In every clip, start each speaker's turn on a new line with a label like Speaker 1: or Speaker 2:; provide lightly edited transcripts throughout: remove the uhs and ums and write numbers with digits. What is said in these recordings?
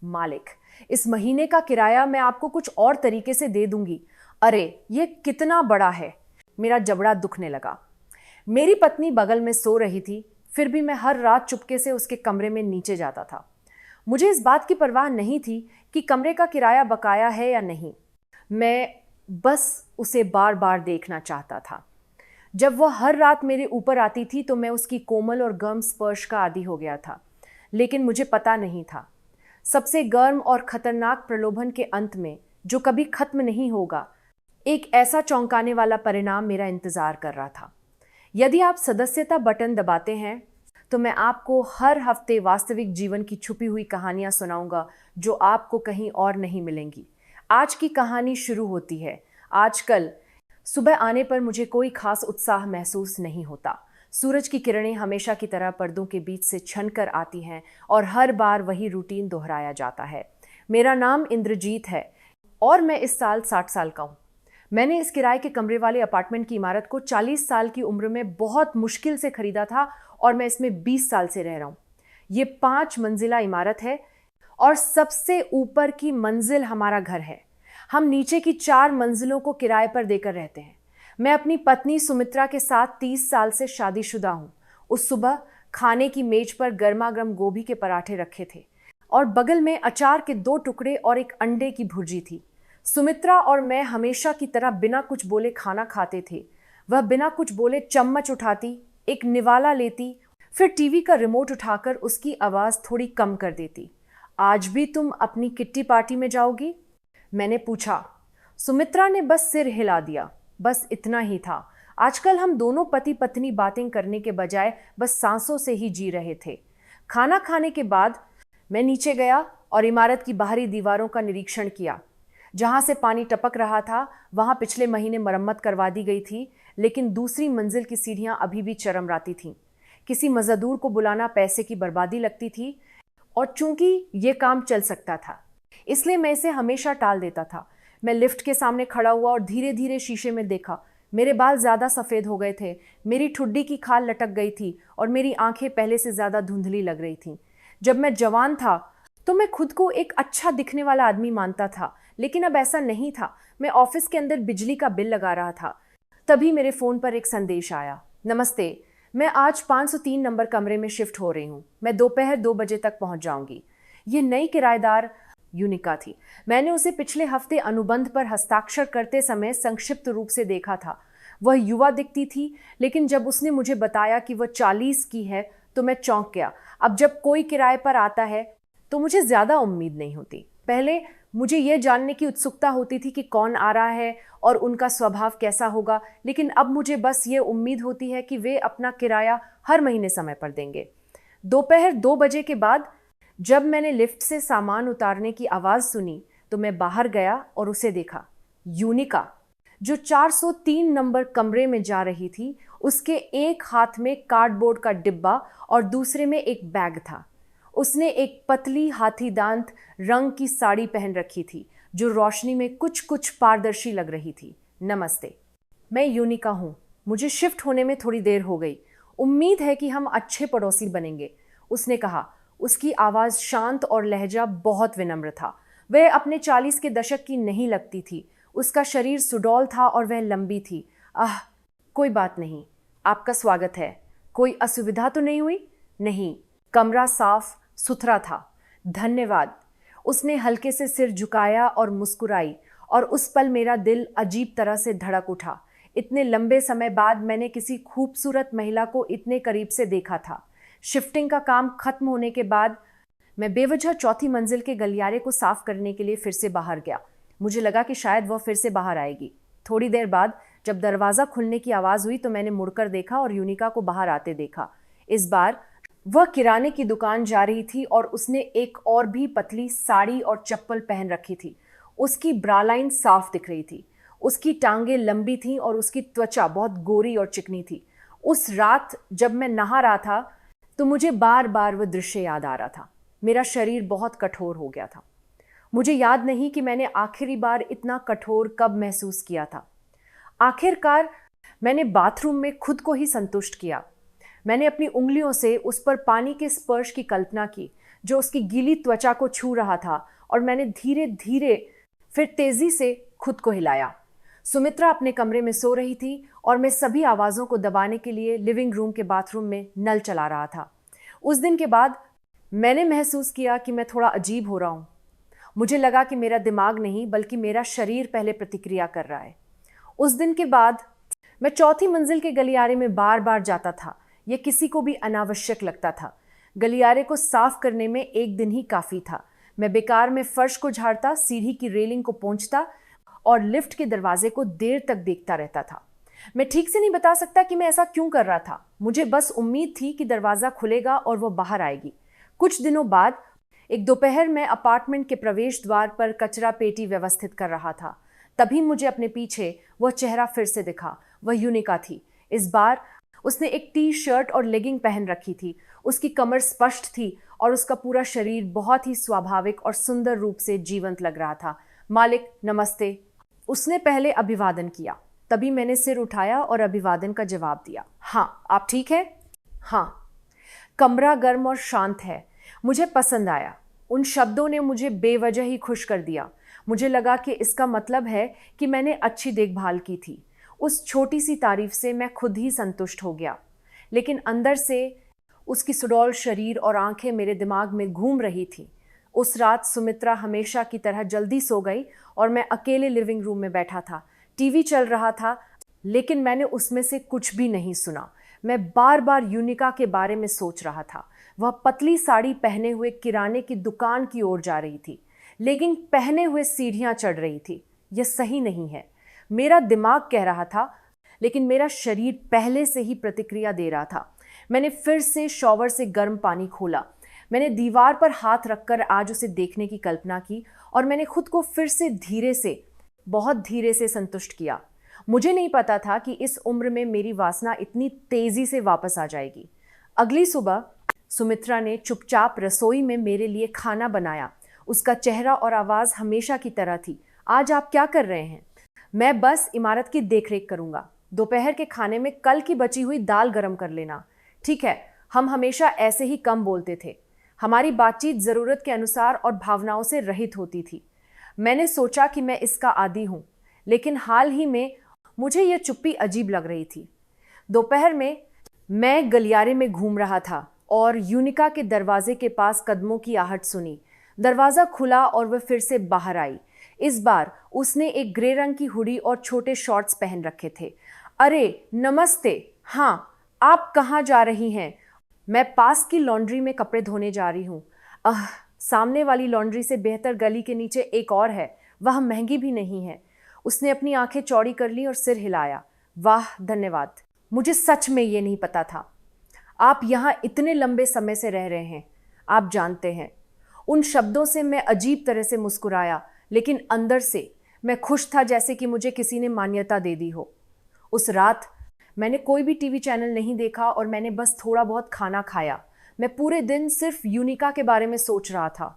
Speaker 1: मालिक, इस महीने का किराया मैं आपको कुछ और तरीके से दे दूंगी। अरे ये कितना बड़ा है। मेरा जबड़ा दुखने लगा। मेरी पत्नी बगल में सो रही थी, फिर भी मैं हर रात चुपके से उसके कमरे में नीचे जाता था। मुझे इस बात की परवाह नहीं थी कि कमरे का किराया बकाया है या नहीं। मैं बस उसे बार बार देखना चाहता था। जब वह हर रात मेरे ऊपर आती थी तो मैं उसकी कोमल और गर्म स्पर्श का आदी हो गया था, लेकिन मुझे पता नहीं था सबसे गर्म और खतरनाक प्रलोभन के अंत में, जो कभी खत्म नहीं होगा, एक ऐसा चौंकाने वाला परिणाम मेरा इंतजार कर रहा था। यदि आप सदस्यता बटन दबाते हैं तो मैं आपको हर हफ्ते वास्तविक जीवन की छुपी हुई कहानियां सुनाऊंगा जो आपको कहीं और नहीं मिलेंगी। आज की कहानी शुरू होती है। आजकल सुबह आने पर मुझे कोई खास उत्साह महसूस नहीं होता। सूरज की किरणें हमेशा की तरह पर्दों के बीच से छनकर आती हैं और हर बार वही रूटीन दोहराया जाता है। मेरा नाम इंद्रजीत है और मैं इस साल 60 साल का हूँ। मैंने इस किराए के कमरे वाले अपार्टमेंट की इमारत को 40 साल की उम्र में बहुत मुश्किल से खरीदा था और मैं इसमें 20 साल से रह रहा हूँ। ये 5 मंजिला इमारत है और सबसे ऊपर की मंजिल हमारा घर है। हम नीचे की 4 मंजिलों को किराए पर देकर रहते हैं। मैं अपनी पत्नी सुमित्रा के साथ 30 साल से शादीशुदा हूँ। उस सुबह खाने की मेज पर गर्मा गर्म गोभी के पराठे रखे थे और बगल में अचार के 2 टुकड़े और एक अंडे की भुर्जी थी। सुमित्रा और मैं हमेशा की तरह बिना कुछ बोले खाना खाते थे। वह बिना कुछ बोले चम्मच उठाती, एक निवाला लेती, फिर टीवी का रिमोट उठाकर उसकी आवाज़ थोड़ी कम कर देती। आज भी तुम अपनी किट्टी पार्टी में जाओगी? मैंने पूछा। सुमित्रा ने बस सिर हिला दिया। बस इतना ही था। आजकल हम दोनों पति पत्नी बातें करने के बजाय बस सांसों से ही जी रहे थे। खाना खाने के बाद मैं नीचे गया और इमारत की बाहरी दीवारों का निरीक्षण किया। जहां से पानी टपक रहा था वहां पिछले महीने मरम्मत करवा दी गई थी, लेकिन दूसरी मंजिल की सीढ़ियां अभी भी चरमराती थीं। किसी मजदूर को बुलाना पैसे की बर्बादी लगती थी और चूंकि ये काम चल सकता था, इसलिए मैं इसे हमेशा टाल देता था। मैं लिफ्ट के सामने खड़ा हुआ और धीरे धीरे शीशे में देखा। मेरे बाल ज़्यादा सफ़ेद हो गए थे, मेरी ठुड्डी की खाल लटक गई थी और मेरी आंखें पहले से ज़्यादा धुंधली लग रही थीं। जब मैं जवान था तो मैं खुद को एक अच्छा दिखने वाला आदमी मानता था, लेकिन अब ऐसा नहीं था। मैं ऑफिस के अंदर बिजली का बिल लगा रहा था। तभी मेरे फ़ोन पर एक संदेश आया। नमस्ते, मैं आज 503 नंबर कमरे में शिफ्ट हो रही हूँ। मैं दोपहर 2 बजे तक पहुँच जाऊँगी। ये नई किराएदार यूनिका थी। मैंने उसे पिछले हफ्ते अनुबंध पर हस्ताक्षर करते समय संक्षिप्त रूप से देखा था। वह युवा दिखती थी, लेकिन जब उसने मुझे बताया कि वह 40 की है तो मैं चौंक गया। अब जब कोई किराए पर आता है तो मुझे ज़्यादा उम्मीद नहीं होती। पहले मुझे यह जानने की उत्सुकता होती थी कि कौन आ रहा है और उनका स्वभाव कैसा होगा, लेकिन अब मुझे बस ये उम्मीद होती है कि वे अपना किराया हर महीने समय पर देंगे। दोपहर 2 बजे के बाद जब मैंने लिफ्ट से सामान उतारने की आवाज़ सुनी तो मैं बाहर गया और उसे देखा। यूनिका, जो 403 नंबर कमरे में जा रही थी, उसके एक हाथ में कार्डबोर्ड का डिब्बा और दूसरे में एक बैग था। उसने एक पतली हाथी दांत रंग की साड़ी पहन रखी थी जो रोशनी में कुछ कुछ पारदर्शी लग रही थी। नमस्ते, मैं यूनिका हूँ। मुझे शिफ्ट होने में थोड़ी देर हो गई। उम्मीद है कि हम अच्छे पड़ोसी बनेंगे, उसने कहा। उसकी आवाज़ शांत और लहजा बहुत विनम्र था। वह अपने 40 के दशक की नहीं लगती थी। उसका शरीर सुडौल था और वह लंबी थी। कोई बात नहीं, आपका स्वागत है। कोई असुविधा तो नहीं हुई? नहीं, कमरा साफ सुथरा था। धन्यवाद। उसने हल्के से सिर झुकाया और मुस्कुराई और उस पल मेरा दिल अजीब तरह से धड़क उठा। इतने लंबे समय बाद मैंने किसी खूबसूरत महिला को इतने करीब से देखा था। शिफ्टिंग का काम खत्म होने के बाद मैं बेवजह चौथी मंजिल के गलियारे को साफ करने के लिए फिर से बाहर गया। मुझे लगा कि शायद वह फिर से बाहर आएगी। थोड़ी देर बाद जब दरवाज़ा खुलने की आवाज़ हुई तो मैंने मुड़कर देखा और यूनिका को बाहर आते देखा। इस बार वह किराने की दुकान जा रही थी और उसने एक और भी पतली साड़ी और चप्पल पहन रखी थी। उसकी ब्रालाइन साफ दिख रही थी। उसकी टांगें लंबी थीं और उसकी त्वचा बहुत गोरी और चिकनी थी। उस रात जब मैं नहा रहा था तो मुझे बार बार वह दृश्य याद आ रहा था। मेरा शरीर बहुत कठोर हो गया था। मुझे याद नहीं कि मैंने आखिरी बार इतना कठोर कब महसूस किया था। आखिरकार मैंने बाथरूम में खुद को ही संतुष्ट किया। मैंने अपनी उंगलियों से उस पर पानी के स्पर्श की कल्पना की जो उसकी गीली त्वचा को छू रहा था और मैंने धीरे धीरे फिर तेजी से खुद को हिलाया। सुमित्रा अपने कमरे में सो रही थी और मैं सभी आवाज़ों को दबाने के लिए लिविंग रूम के बाथरूम में नल चला रहा था। उस दिन के बाद मैंने महसूस किया कि मैं थोड़ा अजीब हो रहा हूँ। मुझे लगा कि मेरा दिमाग नहीं बल्कि मेरा शरीर पहले प्रतिक्रिया कर रहा है। उस दिन के बाद मैं चौथी मंजिल के गलियारे में बार बार जाता था। यह किसी को भी अनावश्यक लगता था। गलियारे को साफ करने में एक दिन ही काफ़ी था। मैं बेकार में फर्श को झाड़ता, सीढ़ी की रेलिंग को पोंछता और लिफ्ट के दरवाजे को देर तक देखता रहता था। मैं ठीक से नहीं बता सकता कि मैं ऐसा क्यों कर रहा था। मुझे बस उम्मीद थी कि दरवाज़ा खुलेगा और वो बाहर आएगी। कुछ दिनों बाद एक दोपहर में अपार्टमेंट के प्रवेश द्वार पर कचरा पेटी व्यवस्थित कर रहा था। तभी मुझे अपने पीछे वह चेहरा फिर से दिखा। वह यूनिका थी। इस बार उसने एक टी शर्ट और लेगिंग पहन रखी थी। उसकी कमर स्पष्ट थी और उसका पूरा शरीर बहुत ही स्वाभाविक और सुंदर रूप से जीवंत लग रहा था। मालिक, नमस्ते, उसने पहले अभिवादन किया। तभी मैंने सिर उठाया और अभिवादन का जवाब दिया। हाँ, आप ठीक हैं? हाँ। कमरा गर्म और शांत है। मुझे पसंद आया। उन शब्दों ने मुझे बेवजह ही खुश कर दिया। मुझे लगा कि इसका मतलब है कि मैंने अच्छी देखभाल की थी। उस छोटी सी तारीफ से मैं खुद ही संतुष्ट हो गया। लेकिन अंदर से उसकी सुडौल शरीर और आंखें मेरे दिमाग में घूम रही थी। उस रात सुमित्रा हमेशा की तरह जल्दी सो गई और मैं अकेले लिविंग रूम में बैठा था। टीवी चल रहा था, लेकिन मैंने उसमें से कुछ भी नहीं सुना। मैं बार बार यूनिका के बारे में सोच रहा था। वह पतली साड़ी पहने हुए किराने की दुकान की ओर जा रही थी, लेकिन पहने हुए सीढ़ियां चढ़ रही थी। यह सही नहीं है, मेरा दिमाग कह रहा था, लेकिन मेरा शरीर पहले से ही प्रतिक्रिया दे रहा था। मैंने फिर से शॉवर से गर्म पानी खोला। मैंने दीवार पर हाथ रखकर आज उसे देखने की कल्पना की और मैंने खुद को फिर से धीरे से, बहुत धीरे से संतुष्ट किया। मुझे नहीं पता था कि इस उम्र में मेरी वासना इतनी तेजी से वापस आ जाएगी। अगली सुबह सुमित्रा ने चुपचाप रसोई में मेरे लिए खाना बनाया। उसका चेहरा और आवाज़ हमेशा की तरह थी। आज आप क्या कर रहे हैं? मैं बस इमारत की देखरेख करूंगा। दोपहर के खाने में कल की बची हुई दाल गरम कर लेना। ठीक है, हम हमेशा ऐसे ही कम बोलते थे। हमारी बातचीत ज़रूरत के अनुसार और भावनाओं से रहित होती थी। मैंने सोचा कि मैं इसका आदी हूँ, लेकिन हाल ही में मुझे यह चुप्पी अजीब लग रही थी। दोपहर में मैं गलियारे में घूम रहा था और यूनिका के दरवाजे के पास कदमों की आहट सुनी। दरवाज़ा खुला और वह फिर से बाहर आई। इस बार उसने एक ग्रे रंग की हुडी और छोटे शॉर्ट्स पहन रखे थे। अरे नमस्ते। हाँ, आप कहाँ जा रही हैं? मैं पास की लॉन्ड्री में कपड़े धोने जा रही हूँ। सामने वाली लॉन्ड्री से बेहतर गली के नीचे एक और है। वह महंगी भी नहीं है। उसने अपनी आंखें चौड़ी कर ली और सिर हिलाया। वाह, धन्यवाद। मुझे सच में ये नहीं पता था। आप यहाँ इतने लंबे समय से रह रहे हैं, आप जानते हैं। उन शब्दों से मैं अजीब तरह से मुस्कुराया, लेकिन अंदर से मैं खुश था, जैसे कि मुझे किसी ने मान्यता दे दी हो। उस रात मैंने कोई भी टीवी चैनल नहीं देखा और मैंने बस थोड़ा बहुत खाना खाया। मैं पूरे दिन सिर्फ यूनिका के बारे में सोच रहा था।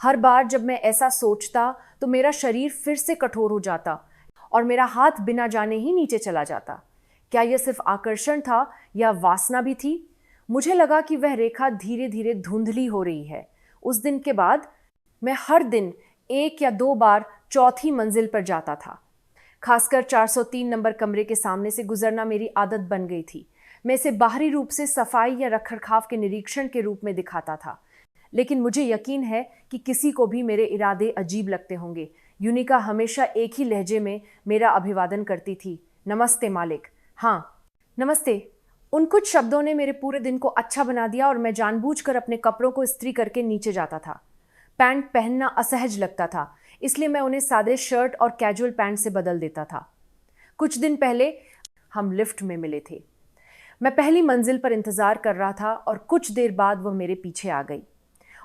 Speaker 1: हर बार जब मैं ऐसा सोचता तो मेरा शरीर फिर से कठोर हो जाता और मेरा हाथ बिना जाने ही नीचे चला जाता। क्या यह सिर्फ आकर्षण था या वासना भी थी? मुझे लगा कि वह रेखा धीरे धीरे धुंधली हो रही है। उस दिन के बाद मैं हर दिन 1 या 2 बार चौथी मंजिल पर जाता था। खासकर 403 नंबर कमरे के सामने से गुजरना मेरी आदत बन गई थी। मैं इसे बाहरी रूप से सफाई या रखरखाव के निरीक्षण के रूप में दिखाता था, लेकिन मुझे यकीन है कि किसी को भी मेरे इरादे अजीब लगते होंगे। यूनिका हमेशा एक ही लहजे में मेरा अभिवादन करती थी। नमस्ते मालिक। हाँ, नमस्ते। उन कुछ शब्दों ने मेरे पूरे दिन को अच्छा बना दिया और मैं जानबूझकर अपने कपड़ों को इस्त्री करके नीचे जाता था। पैंट पहनना असहज लगता था, इसलिए मैं उन्हें सादे शर्ट और कैजुअल पैंट से बदल देता था। कुछ दिन पहले हम लिफ्ट में मिले थे। मैं पहली मंजिल पर इंतज़ार कर रहा था और कुछ देर बाद वह मेरे पीछे आ गई।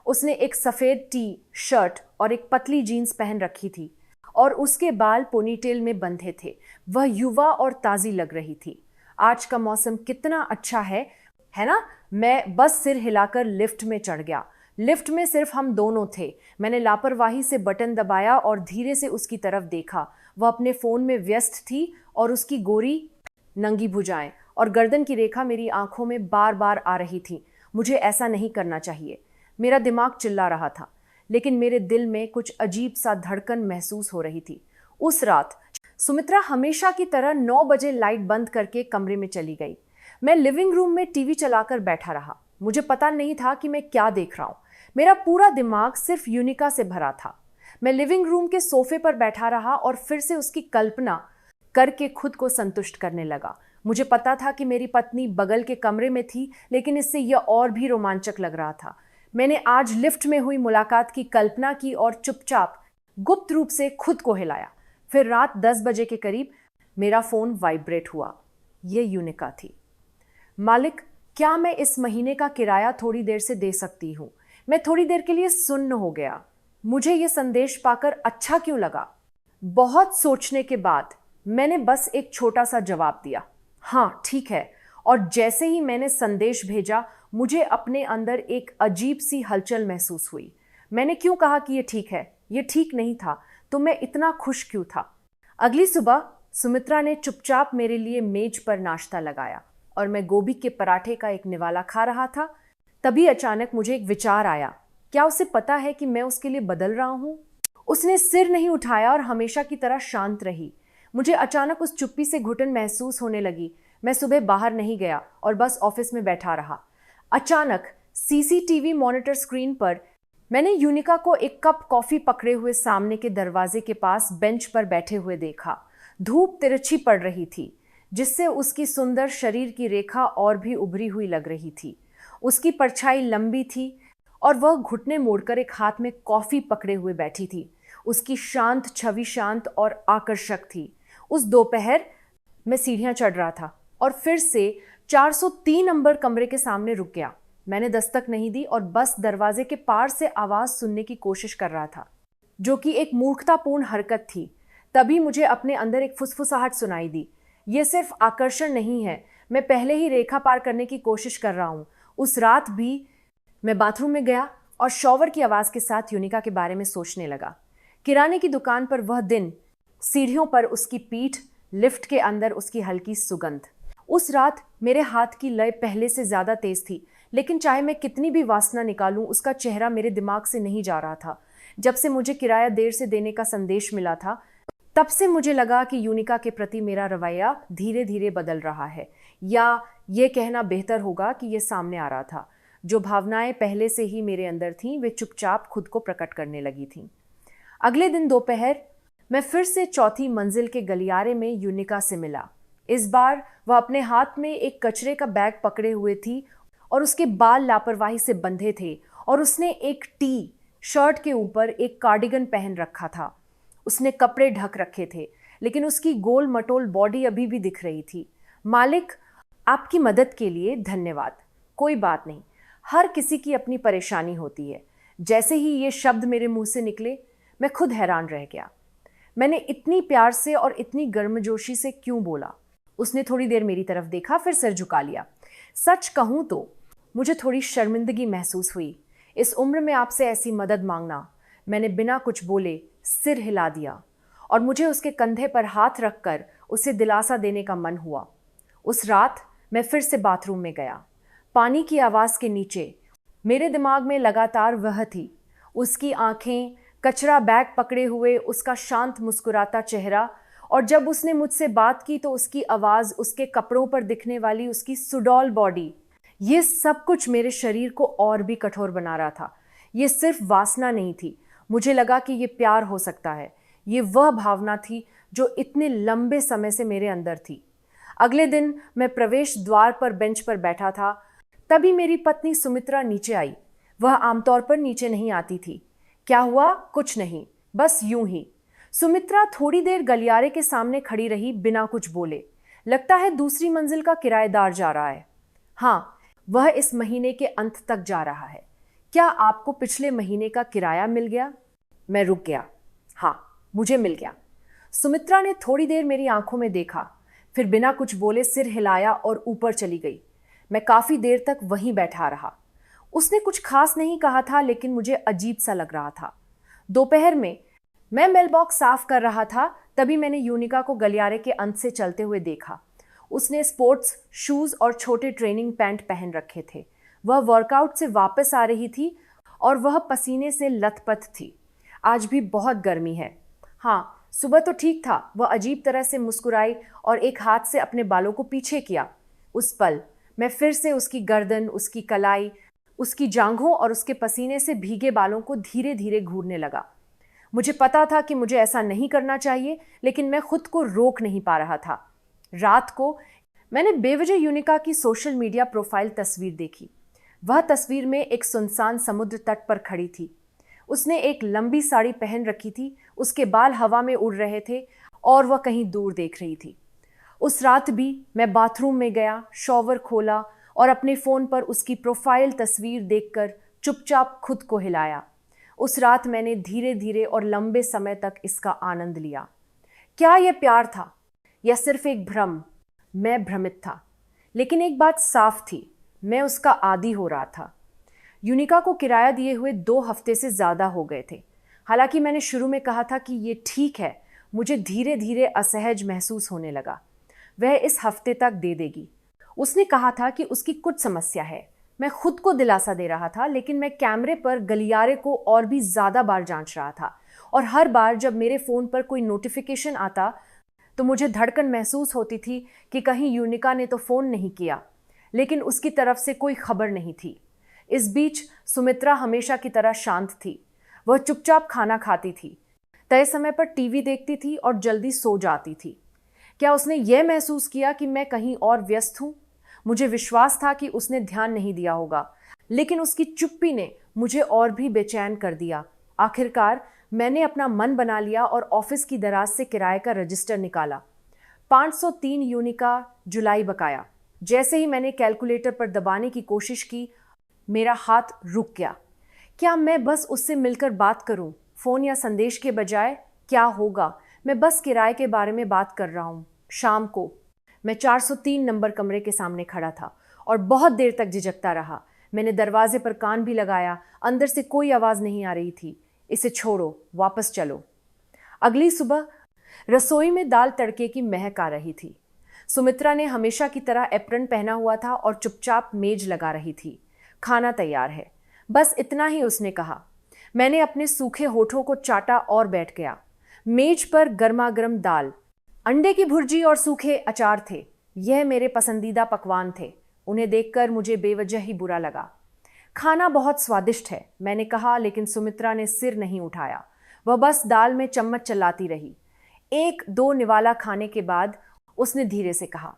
Speaker 1: उसने एक सफ़ेद टी शर्ट और एक पतली जीन्स पहन रखी थी और उसके बाल पोनीटेल में बंधे थे। वह युवा और ताज़ी लग रही थी। आज का मौसम कितना अच्छा है ना? मैं बस सिर हिलाकर लिफ्ट में चढ़ गया। लिफ्ट में सिर्फ हम दोनों थे। मैंने लापरवाही से बटन दबाया और धीरे से उसकी तरफ देखा। वह अपने फ़ोन में व्यस्त थी और उसकी गोरी नंगी भुजाएं और गर्दन की रेखा मेरी आंखों में बार बार आ रही थी। मुझे ऐसा नहीं करना चाहिए। मेरा दिमाग चिल्ला रहा था, लेकिन मेरे दिल में कुछ अजीब सा धड़कन महसूस हो रही थी। उस रात सुमित्रा हमेशा की तरह 9 बजे लाइट बंद करके कमरे में चली गई। मैं लिविंग रूम में टीवी चलाकर बैठा रहा। मुझे पता नहीं था कि मैं क्या देख रहा हूँ। मेरा पूरा दिमाग सिर्फ यूनिका से भरा था। मैं लिविंग रूम के सोफे पर बैठा रहा और फिर से उसकी कल्पना करके खुद को संतुष्ट करने लगा। मुझे पता था कि मेरी पत्नी बगल के कमरे में थी, लेकिन इससे यह और भी रोमांचक लग रहा था। मैंने आज लिफ्ट में हुई मुलाकात की कल्पना की और चुपचाप गुप्त रूप से खुद को हिलाया। फिर रात 10 बजे के करीब मेरा फोन वाइब्रेट हुआ। यह यूनिका थी। मालिक, क्या मैं इस महीने का किराया थोड़ी देर से दे सकती हूँ? मैं थोड़ी देर के लिए सुन्न हो गया। मुझे यह संदेश पाकर अच्छा क्यों लगा? बहुत सोचने के बाद मैंने बस एक छोटा सा जवाब दिया, हाँ ठीक है। और जैसे ही मैंने संदेश भेजा, मुझे अपने अंदर एक अजीब सी हलचल महसूस हुई। मैंने क्यों कहा कि यह ठीक है? यह ठीक नहीं था, तो मैं इतना खुश क्यों था? अगली सुबह सुमित्रा ने चुपचाप मेरे लिए मेज पर नाश्ता लगाया और मैं गोभी के पराठे का एक निवाला खा रहा था। तभी अचानक मुझे एक विचार आया, क्या उसे पता है कि मैं उसके लिए बदल रहा हूँ? उसने सिर नहीं उठाया और हमेशा की तरह शांत रही। मुझे अचानक उस चुप्पी से घुटन महसूस होने लगी। मैं सुबह बाहर नहीं गया और बस ऑफिस में बैठा रहा। अचानक सीसीटीवी मॉनिटर स्क्रीन पर मैंने यूनिका को एक कप कॉफी पकड़े हुए सामने के दरवाजे के पास बेंच पर बैठे हुए देखा। धूप तिरछी पड़ रही थी, जिससे उसकी सुंदर शरीर की रेखा और भी उभरी हुई लग रही थी। उसकी परछाई लंबी थी और वह घुटने मोड़कर एक हाथ में कॉफी पकड़े हुए बैठी थी। उसकी शांत छवि शांत और आकर्षक थी। उस दोपहर मैं सीढ़ियां चढ़ रहा था और फिर से 403 नंबर कमरे के सामने रुक गया। मैंने दस्तक नहीं दी और बस दरवाजे के पार से आवाज सुनने की कोशिश कर रहा था, जो कि एक मूर्खतापूर्ण हरकत थी। तभी मुझे अपने अंदर एक फुसफुसाहट सुनाई दी। यह सिर्फ आकर्षण नहीं है, मैं पहले ही रेखा पार करने की कोशिश कर रहा हूँ। उस रात भी मैं बाथरूम में गया और शॉवर की आवाज के साथ यूनिका के बारे में सोचने लगा। किराने की दुकान पर वह दिन, सीढ़ियों पर उसकी पीठ, लिफ्ट के अंदर उसकी हल्की सुगंध। उस रात मेरे हाथ की लय पहले से ज्यादा तेज थी, लेकिन चाहे मैं कितनी भी वासना निकालूं, उसका चेहरा मेरे दिमाग से नहीं जा रहा था। जब से मुझे किराया देर से देने का संदेश मिला था, तब से मुझे लगा कि यूनिका के प्रति मेरा रवैया धीरे धीरे बदल रहा है, या ये कहना बेहतर होगा कि ये सामने आ रहा था। जो भावनाएं पहले से ही मेरे अंदर थीं, वे चुपचाप खुद को प्रकट करने लगी थीं। अगले दिन दोपहर मैं फिर से चौथी मंजिल के गलियारे में यूनिका से मिला। इस बार वह अपने हाथ में एक कचरे का बैग पकड़े हुए थी और उसके बाल लापरवाही से बंधे थे और उसने एक टी शर्ट के ऊपर एक कार्डिगन पहन रखा था। उसने कपड़े ढक रखे थे, लेकिन उसकी गोल मटोल बॉडी अभी भी दिख रही थी। मालिक, आपकी मदद के लिए धन्यवाद। कोई बात नहीं, हर किसी की अपनी परेशानी होती है। जैसे ही ये शब्द मेरे मुंह से निकले, मैं खुद हैरान रह गया। मैंने इतनी प्यार से और इतनी गर्मजोशी से क्यों बोला? उसने थोड़ी देर मेरी तरफ देखा, फिर सिर झुका लिया। सच कहूं तो मुझे थोड़ी शर्मिंदगी महसूस हुई। इस उम्र में आपसे ऐसी मदद मांगना। मैंने बिना कुछ बोले सिर हिला दिया और मुझे उसके कंधे पर हाथ रखकर उसे दिलासा देने का मन हुआ। उस रात मैं फिर से बाथरूम में गया। पानी की आवाज़ के नीचे मेरे दिमाग में लगातार वह थी, उसकी आंखें, कचरा बैग पकड़े हुए उसका शांत मुस्कुराता चेहरा, और जब उसने मुझसे बात की तो उसकी आवाज़, उसके कपड़ों पर दिखने वाली उसकी सुडौल बॉडी, ये सब कुछ मेरे शरीर को और भी कठोर बना रहा था। ये सिर्फ वासना नहीं थी, मुझे लगा कि ये प्यार हो सकता है। ये वह भावना थी जो इतने लंबे समय से मेरे अंदर थी। अगले दिन मैं प्रवेश द्वार पर बेंच पर बैठा था, तभी मेरी पत्नी सुमित्रा नीचे आई। वह आमतौर पर नीचे नहीं आती थी। क्या हुआ? कुछ नहीं, बस यूं ही। सुमित्रा थोड़ी देर गलियारे के सामने खड़ी रही, बिना कुछ बोले। लगता है दूसरी मंजिल का किराएदार जा रहा है। हाँ, वह इस महीने के अंत तक जा रहा है। क्या आपको पिछले महीने का किराया मिल गया? मैं रुक गया। हाँ, मुझे मिल गया। सुमित्रा ने थोड़ी देर मेरी आंखों में देखा, फिर बिना कुछ बोले सिर हिलाया और ऊपर चली गई। मैं काफी देर तक वहीं बैठा रहा। उसने कुछ खास नहीं कहा था, लेकिन मुझे अजीब सा लग रहा था। दोपहर में मैं मेल बॉक्स साफ कर रहा था, तभी मैंने यूनिका को गलियारे के अंत से चलते हुए देखा। उसने स्पोर्ट्स शूज और छोटे ट्रेनिंग पैंट पहन रखे थे। वह वर्कआउट से वापस आ रही थी और वह पसीने से लथपथ थी। आज भी बहुत गर्मी है। हाँ, सुबह तो ठीक था। वह अजीब तरह से मुस्कुराई और एक हाथ से अपने बालों को पीछे किया। उस पल मैं फिर से उसकी गर्दन, उसकी कलाई, उसकी जांघों और उसके पसीने से भीगे बालों को धीरे धीरे घूरने लगा। मुझे पता था कि मुझे ऐसा नहीं करना चाहिए, लेकिन मैं खुद को रोक नहीं पा रहा था। रात को मैंने बेवजह यूनिका की सोशल मीडिया प्रोफाइल तस्वीर देखी। वह तस्वीर में एक सुनसान समुद्र तट पर खड़ी थी। उसने एक लंबी साड़ी पहन रखी थी, उसके बाल हवा में उड़ रहे थे और वह कहीं दूर देख रही थी। उस रात भी मैं बाथरूम में गया, शॉवर खोला और अपने फ़ोन पर उसकी प्रोफाइल तस्वीर देखकर चुपचाप खुद को हिलाया। उस रात मैंने धीरे धीरे और लंबे समय तक इसका आनंद लिया। क्या यह प्यार था या सिर्फ एक भ्रम? मैं भ्रमित था, लेकिन एक बात साफ थी, मैं उसका आदी हो रहा था। यूनिका को किराया दिए हुए 2 हफ्ते से ज़्यादा हो गए थे। हालांकि मैंने शुरू में कहा था कि ये ठीक है, मुझे धीरे धीरे असहज महसूस होने लगा। वह इस हफ्ते तक दे देगी। उसने कहा था कि उसकी कुछ समस्या है। मैं खुद को दिलासा दे रहा था, लेकिन मैं कैमरे पर गलियारे को और भी ज़्यादा बार जांच रहा था और हर बार जब मेरे फ़ोन पर कोई नोटिफिकेशन आता तो मुझे धड़कन महसूस होती थी कि कहीं यूनिका ने तो फ़ोन नहीं किया, लेकिन उसकी तरफ से कोई खबर नहीं थी। इस बीच सुमित्रा हमेशा की तरह शांत थी। वह चुपचाप खाना खाती थी, तय समय पर टीवी देखती थी और जल्दी सो जाती थी। क्या उसने यह महसूस किया कि मैं कहीं और व्यस्त हूँ? मुझे विश्वास था कि उसने ध्यान नहीं दिया होगा, लेकिन उसकी चुप्पी ने मुझे और भी बेचैन कर दिया। आखिरकार मैंने अपना मन बना लिया और ऑफिस की दराज से किराए का रजिस्टर निकाला। 503 यूनिका जुलाई बकाया। जैसे ही मैंने कैलकुलेटर पर दबाने की कोशिश की, मेरा हाथ रुक गया। क्या मैं बस उससे मिलकर बात करूं, फ़ोन या संदेश के बजाय? क्या होगा? मैं बस किराए के बारे में बात कर रहा हूं। शाम को मैं 403 नंबर कमरे के सामने खड़ा था और बहुत देर तक झिझकता रहा। मैंने दरवाजे पर कान भी लगाया, अंदर से कोई आवाज़ नहीं आ रही थी। इसे छोड़ो, वापस चलो। अगली सुबह रसोई में दाल तड़के की महक आ रही थी। सुमित्रा ने हमेशा की तरह एप्रन पहना हुआ था और चुपचाप मेज लगा रही थी। खाना तैयार है, बस इतना ही उसने कहा। मैंने अपने सूखे होठों को चाटा और बैठ गया। मेज पर गर्मा गर्म दाल, अंडे की भुर्जी और सूखे अचार थे। यह मेरे पसंदीदा पकवान थे। उन्हें देखकर मुझे बेवजह ही बुरा लगा। खाना बहुत स्वादिष्ट है, मैंने कहा, लेकिन सुमित्रा ने सिर नहीं उठाया। वह बस दाल में चम्मच चलाती रही। 1-2 निवाला खाने के बाद उसने धीरे से कहा,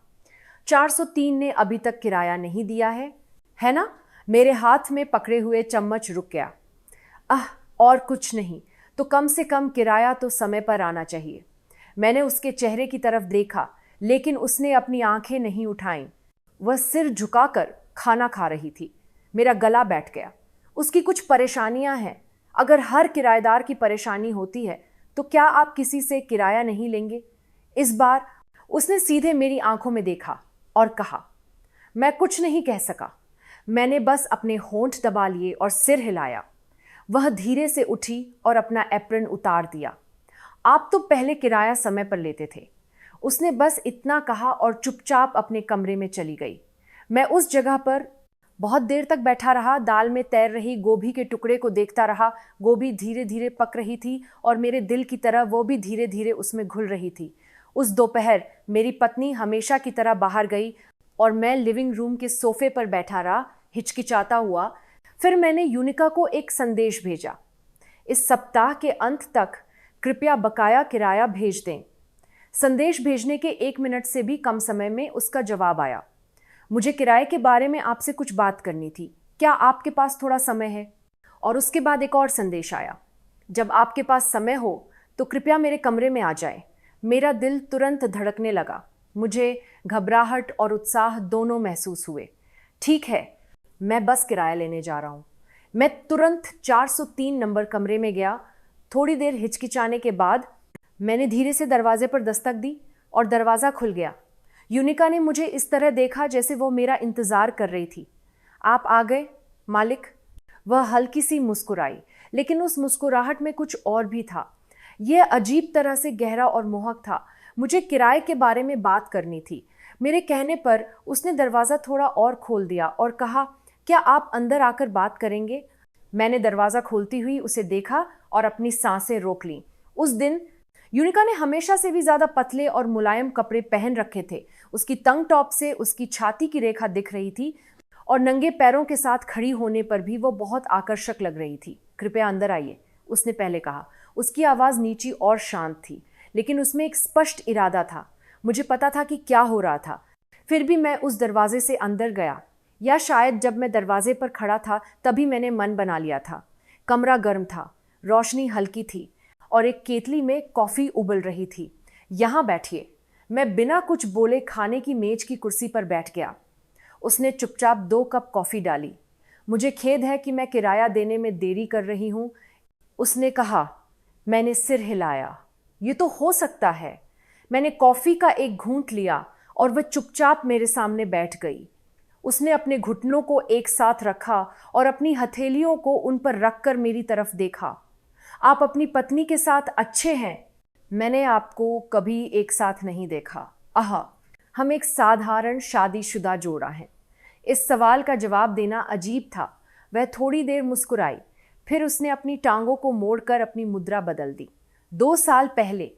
Speaker 1: 403 ने अभी तक किराया नहीं दिया है ना? मेरे हाथ में पकड़े हुए चम्मच रुक गया। और कुछ नहीं तो कम से कम किराया तो समय पर आना चाहिए। मैंने उसके चेहरे की तरफ देखा, लेकिन उसने अपनी आंखें नहीं उठाईं। वह सिर झुकाकर खाना खा रही थी। मेरा गला बैठ गया। उसकी कुछ परेशानियां हैं। अगर हर किराएदार की परेशानी होती है तो क्या आप किसी से किराया नहीं लेंगे? इस बार उसने सीधे मेरी आंखों में देखा और कहा। मैं कुछ नहीं कह सका। मैंने बस अपने होंठ दबा लिए और सिर हिलाया। वह धीरे से उठी और अपना एप्रन उतार दिया। आप तो पहले किराया समय पर लेते थे। उसने बस इतना कहा और चुपचाप अपने कमरे में चली गई। मैं उस जगह पर बहुत देर तक बैठा रहा, दाल में तैर रही गोभी के टुकड़े को देखता रहा। गोभी धीरे धीरे पक रही थी और मेरे दिल की तरह वो भी धीरे धीरे उसमें घुल रही थी। उस दोपहर मेरी पत्नी हमेशा की तरह बाहर गई और मैं लिविंग रूम के सोफे पर बैठा रहा, हिचकिचाता हुआ। फिर मैंने यूनिका को एक संदेश भेजा, इस सप्ताह के अंत तक कृपया बकाया किराया भेज दें। संदेश भेजने के 1 मिनट से भी कम समय में उसका जवाब आया। मुझे किराए के बारे में आपसे कुछ बात करनी थी, क्या आपके पास थोड़ा समय है? और उसके बाद एक और संदेश आया, जब आपके पास समय हो तो कृपया मेरे कमरे में आ जाएं। मेरा दिल तुरंत धड़कने लगा। मुझे घबराहट और उत्साह दोनों महसूस हुए। ठीक है, मैं बस किराया लेने जा रहा हूँ। मैं तुरंत 403 नंबर कमरे में गया। थोड़ी देर हिचकिचाने के बाद मैंने धीरे से दरवाजे पर दस्तक दी और दरवाज़ा खुल गया। यूनिका ने मुझे इस तरह देखा जैसे वो मेरा इंतज़ार कर रही थी। आप आ गए मालिक? वह हल्की सी मुस्कुराई, लेकिन उस मुस्कुराहट में कुछ और भी था। यह अजीब तरह से गहरा और मोहक था। मुझे किराए के बारे में बात करनी थी। मेरे कहने पर उसने दरवाज़ा थोड़ा और खोल दिया और कहा, क्या आप अंदर आकर बात करेंगे? मैंने दरवाज़ा खोलती हुई उसे देखा और अपनी सांसें रोक लीं। उस दिन यूनिका ने हमेशा से भी ज़्यादा पतले और मुलायम कपड़े पहन रखे थे। उसकी तंग टॉप से उसकी छाती की रेखा दिख रही थी और नंगे पैरों के साथ खड़ी होने पर भी वो बहुत आकर्षक लग रही थी। कृपया अंदर आइए, उसने पहले कहा। उसकी आवाज़ नीची और शांत थी, लेकिन उसमें एक स्पष्ट इरादा था। मुझे पता था कि क्या हो रहा था। फिर भी मैं उस दरवाजे से अंदर गया, या शायद जब मैं दरवाजे पर खड़ा था तभी मैंने मन बना लिया था। कमरा गर्म था, रोशनी हल्की थी और एक केतली में कॉफ़ी उबल रही थी। यहाँ बैठिए, मैं बिना कुछ बोले खाने की मेज की कुर्सी पर बैठ गया। उसने चुपचाप 2 कप कॉफ़ी डाली। मुझे खेद है कि मैं किराया देने में देरी कर रही हूँ, उसने कहा। मैंने सिर हिलाया। ये तो हो सकता है। मैंने कॉफ़ी का एक घूंट लिया और वह चुपचाप मेरे सामने बैठ गई। उसने अपने घुटनों को एक साथ रखा और अपनी हथेलियों को उन पर रखकर मेरी तरफ देखा। आप अपनी पत्नी के साथ अच्छे हैं? मैंने आपको कभी एक साथ नहीं देखा। आहा, हम एक साधारण शादीशुदा जोड़ा हैं। इस सवाल का जवाब देना अजीब था। वह थोड़ी देर मुस्कुराई, फिर उसने अपनी टांगों को मोड़कर अपनी मुद्रा बदल दी। 2 साल पहले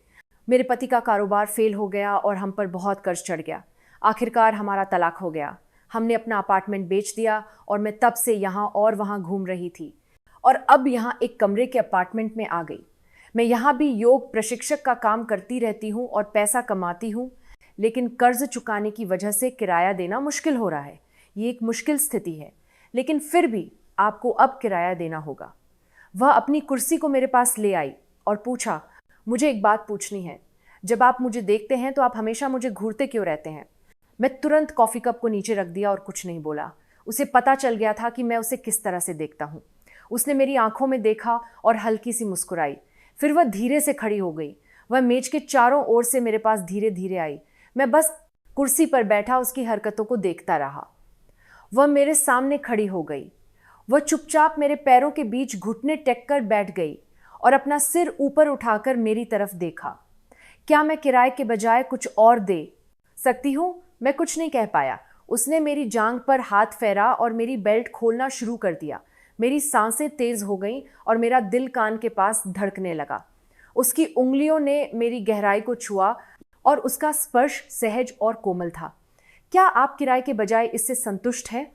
Speaker 1: मेरे पति का कारोबार फेल हो गया और हम पर बहुत कर्ज चढ़ गया। आखिरकार हमारा तलाक हो गया। हमने अपना अपार्टमेंट बेच दिया और मैं तब से यहाँ और वहाँ घूम रही थी और अब यहाँ एक कमरे के अपार्टमेंट में आ गई। मैं यहाँ भी योग प्रशिक्षक का काम करती रहती हूँ और पैसा कमाती हूँ, लेकिन कर्ज चुकाने की वजह से किराया देना मुश्किल हो रहा है। ये एक मुश्किल स्थिति है, लेकिन फिर भी आपको अब किराया देना होगा। वह अपनी कुर्सी को मेरे पास ले आई और पूछा, मुझे एक बात पूछनी है। जब आप मुझे देखते हैं तो आप हमेशा मुझे घूरते क्यों रहते हैं? मैं तुरंत कॉफ़ी कप को नीचे रख दिया और कुछ नहीं बोला। उसे पता चल गया था कि मैं उसे किस तरह से देखता हूँ। उसने मेरी आंखों में देखा और हल्की सी मुस्कुराई। फिर वह धीरे से खड़ी हो गई। वह मेज के चारों ओर से मेरे पास धीरे धीरे आई। मैं बस कुर्सी पर बैठा उसकी हरकतों को देखता रहा। वह मेरे सामने खड़ी हो गई। वह चुपचाप मेरे पैरों के बीच घुटने टेक कर बैठ गई और अपना सिर ऊपर उठाकर मेरी तरफ देखा। क्या मैं किराए के बजाय कुछ और दे सकती हूँ? मैं कुछ नहीं कह पाया। उसने मेरी जांघ पर हाथ फेरा और मेरी बेल्ट खोलना शुरू कर दिया। मेरी सांसें तेज हो गईं और मेरा दिल कान के पास धड़कने लगा। उसकी उंगलियों ने मेरी गहराई को छुआ और उसका स्पर्श सहज और कोमल था। क्या आप किराए के बजाय इससे संतुष्ट हैं?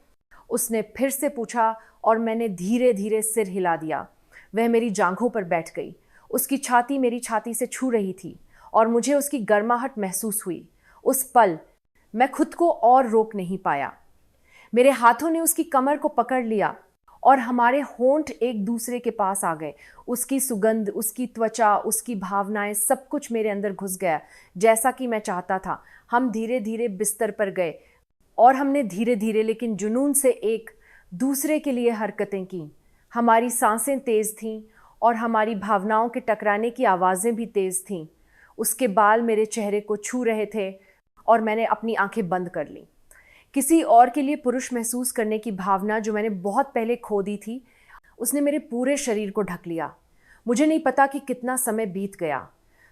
Speaker 1: उसने फिर से पूछा और मैंने धीरे धीरे सिर हिला दिया। वह मेरी जांघों पर बैठ गई। उसकी छाती मेरी छाती से छू रही थी और मुझे उसकी गर्माहट महसूस हुई। उस पल मैं खुद को और रोक नहीं पाया। मेरे हाथों ने उसकी कमर को पकड़ लिया और हमारे होंठ एक दूसरे के पास आ गए। उसकी सुगंध, उसकी त्वचा, उसकी भावनाएं, सब कुछ मेरे अंदर घुस गया, जैसा कि मैं चाहता था। हम धीरे धीरे बिस्तर पर गए और हमने धीरे धीरे लेकिन जुनून से एक दूसरे के लिए हरकतें की। हमारी सांसें तेज थीं और हमारी भावनाओं के टकराने की आवाज़ें भी तेज थीं। उसके बाल मेरे चेहरे को छू रहे थे और मैंने अपनी आंखें बंद कर लीं। किसी और के लिए पुरुष महसूस करने की भावना जो मैंने बहुत पहले खो दी थी, उसने मेरे पूरे शरीर को ढक लिया। मुझे नहीं पता कि कितना समय बीत गया।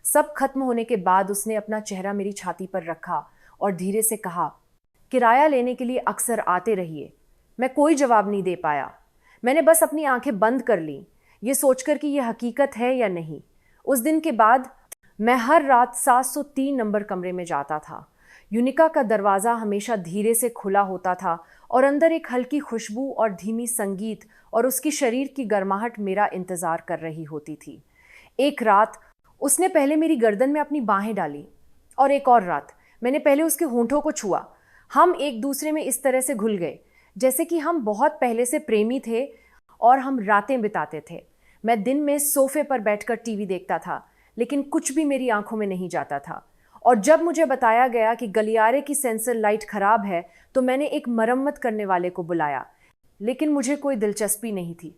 Speaker 1: सब खत्म होने के बाद उसने अपना चेहरा मेरी छाती पर रखा और धीरे से कहा, किराया लेने के लिए अक्सर आते रहिए। मैं कोई जवाब नहीं दे पाया। मैंने बस अपनी आंखें बंद कर लीं, ये सोचकर कि यह हकीकत है या नहीं। उस दिन के बाद मैं हर रात 703 नंबर कमरे में जाता था। यूनिका का दरवाज़ा हमेशा धीरे से खुला होता था और अंदर एक हल्की खुशबू और धीमी संगीत और उसकी शरीर की गर्माहट मेरा इंतज़ार कर रही होती थी। एक रात उसने पहले मेरी गर्दन में अपनी बाहें डाली और एक और रात मैंने पहले उसके होंठों को छुआ। हम एक दूसरे में इस तरह से घुल गए जैसे कि हम बहुत पहले से प्रेमी थे और हम रातें बिताते थे। मैं दिन में सोफे पर बैठकर टीवी देखता था, लेकिन कुछ भी मेरी आंखों में नहीं जाता था। और जब मुझे बताया गया कि गलियारे की सेंसर लाइट खराब है तो मैंने एक मरम्मत करने वाले को बुलाया, लेकिन मुझे कोई दिलचस्पी नहीं थी।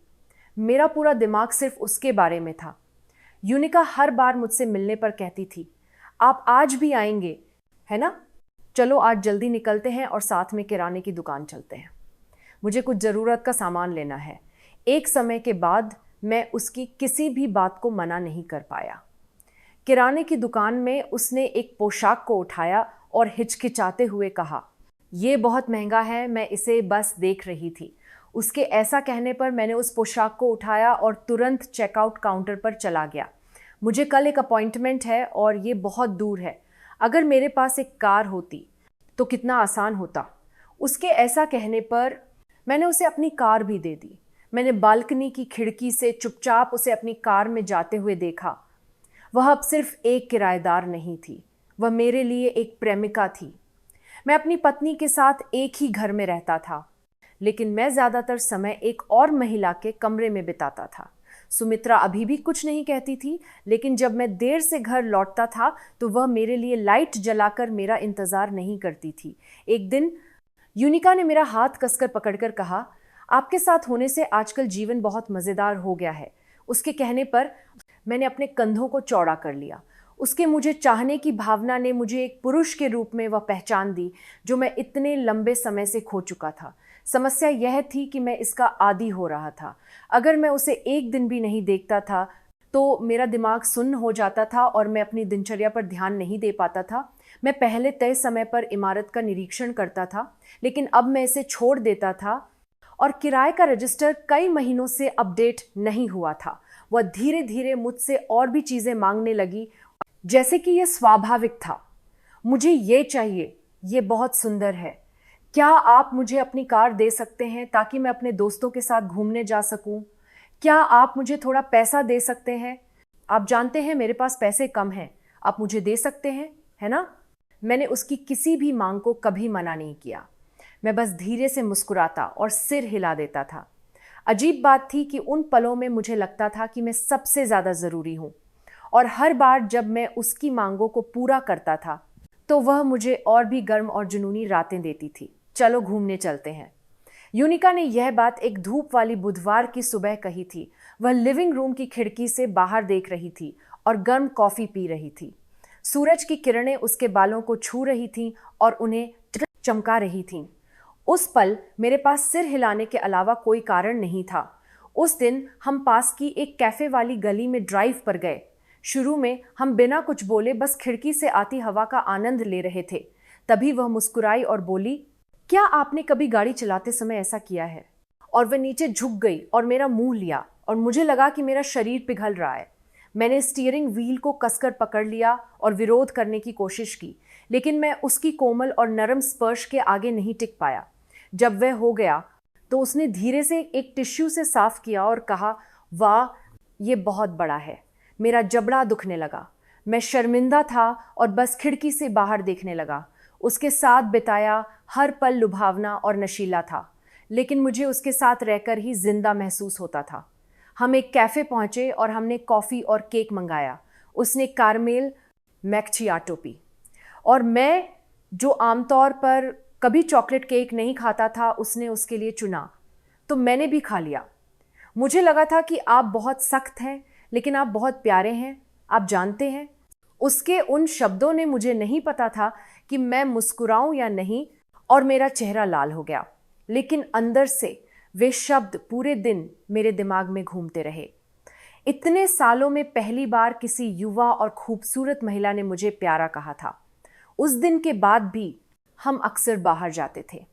Speaker 1: मेरा पूरा दिमाग सिर्फ उसके बारे में था। यूनिका हर बार मुझसे मिलने पर कहती थी, आप आज भी आएंगे, है ना? चलो आज जल्दी निकलते हैं और साथ में किराने की दुकान चलते हैं। मुझे कुछ ज़रूरत का सामान लेना है। एक समय के बाद मैं उसकी किसी भी बात को मना नहीं कर पाया। किराने की दुकान में उसने एक पोशाक को उठाया और हिचकिचाते हुए कहा, ये बहुत महंगा है, मैं इसे बस देख रही थी। उसके ऐसा कहने पर मैंने उस पोशाक को उठाया और तुरंत चेकआउट काउंटर पर चला गया। मुझे कल एक अपॉइंटमेंट है और ये बहुत दूर है। अगर मेरे पास एक कार होती तो कितना आसान होता। उसके ऐसा कहने पर मैंने उसे अपनी कार भी दे दी। मैंने बालकनी की खिड़की से चुपचाप उसे अपनी कार में जाते हुए देखा। वह अब सिर्फ एक किराएदार नहीं थी, वह मेरे लिए एक प्रेमिका थी। मैं अपनी पत्नी के साथ एक ही घर में रहता था, लेकिन मैं ज़्यादातर समय एक और महिला के कमरे में बिताता था। सुमित्रा अभी भी कुछ नहीं कहती थी, लेकिन जब मैं देर से घर लौटता था तो वह मेरे लिए लाइट जलाकर मेरा इंतज़ार नहीं करती थी। एक दिन यूनिका ने मेरा हाथ कसकर पकड़कर कहा, आपके साथ होने से आजकल जीवन बहुत मज़ेदार हो गया है। उसके कहने पर मैंने अपने कंधों को चौड़ा कर लिया। उसके मुझे चाहने की भावना ने मुझे एक पुरुष के रूप में वह पहचान दी जो मैं इतने लंबे समय से खो चुका था। समस्या यह थी कि मैं इसका आदी हो रहा था। अगर मैं उसे एक दिन भी नहीं देखता था तो मेरा दिमाग सुन्न हो जाता था और मैं अपनी दिनचर्या पर ध्यान नहीं दे पाता था। मैं पहले तय समय पर इमारत का निरीक्षण करता था, लेकिन अब मैं इसे छोड़ देता था और किराए का रजिस्टर कई महीनों से अपडेट नहीं हुआ था। वह धीरे धीरे मुझसे और भी चीज़ें मांगने लगी, जैसे कि यह स्वाभाविक था। मुझे ये चाहिए, ये बहुत सुंदर है। क्या आप मुझे अपनी कार दे सकते हैं ताकि मैं अपने दोस्तों के साथ घूमने जा सकूं? क्या आप मुझे थोड़ा पैसा दे सकते हैं? आप जानते हैं मेरे पास पैसे कम हैं, आप मुझे दे सकते हैं, है ना? मैंने उसकी किसी भी मांग को कभी मना नहीं किया। मैं बस धीरे से मुस्कुराता और सिर हिला देता था। अजीब बात थी कि उन पलों में मुझे लगता था कि मैं सबसे ज़्यादा ज़रूरी हूँ, और हर बार जब मैं उसकी मांगों को पूरा करता था तो वह मुझे और भी गर्म और जुनूनी रातें देती थी। चलो घूमने चलते हैं। यूनिका ने यह बात एक धूप वाली बुधवार की सुबह कही थी। वह लिविंग रूम की खिड़की से बाहर देख रही थी और गर्म कॉफ़ी पी रही थी। सूरज की किरणें उसके बालों को छू रही थीं और उन्हें चमका रही थीं। उस पल मेरे पास सिर हिलाने के अलावा कोई कारण नहीं था। उस दिन हम पास की एक कैफ़े वाली गली में ड्राइव पर गए। शुरू में हम बिना कुछ बोले बस खिड़की से आती हवा का आनंद ले रहे थे। तभी वह मुस्कुराई और बोली, क्या आपने कभी गाड़ी चलाते समय ऐसा किया है? और वह नीचे झुक गई और मेरा मुंह लिया और मुझे लगा कि मेरा शरीर पिघल रहा है। मैंने स्टीयरिंग व्हील को कसकर पकड़ लिया और विरोध करने की कोशिश की, लेकिन मैं उसकी कोमल और नरम स्पर्श के आगे नहीं टिक पाया। जब वह हो गया तो उसने धीरे से एक टिश्यू से साफ किया और कहा, वाह, ये बहुत बड़ा है। मेरा जबड़ा दुखने लगा। मैं शर्मिंदा था और बस खिड़की से बाहर देखने लगा। उसके साथ बिताया हर पल लुभावना और नशीला था, लेकिन मुझे उसके साथ रहकर ही जिंदा महसूस होता था। हम एक कैफ़े पहुँचे और हमने कॉफ़ी और केक मंगाया। उसने कारमेल मैक्चियाटो पी और मैं, जो आमतौर पर कभी चॉकलेट केक नहीं खाता था, उसने उसके लिए चुना, तो मैंने भी खा लिया। मुझे लगा था कि आप बहुत सख्त हैं, लेकिन आप बहुत प्यारे हैं, आप जानते हैं। उसके उन शब्दों ने, मुझे नहीं पता था कि मैं मुस्कुराऊं या नहीं, और मेरा चेहरा लाल हो गया, लेकिन अंदर से वे शब्द पूरे दिन मेरे दिमाग में घूमते रहे। इतने सालों में पहली बार किसी युवा और खूबसूरत महिला ने मुझे प्यारा कहा था। उस दिन के बाद भी हम अक्सर बाहर जाते थे।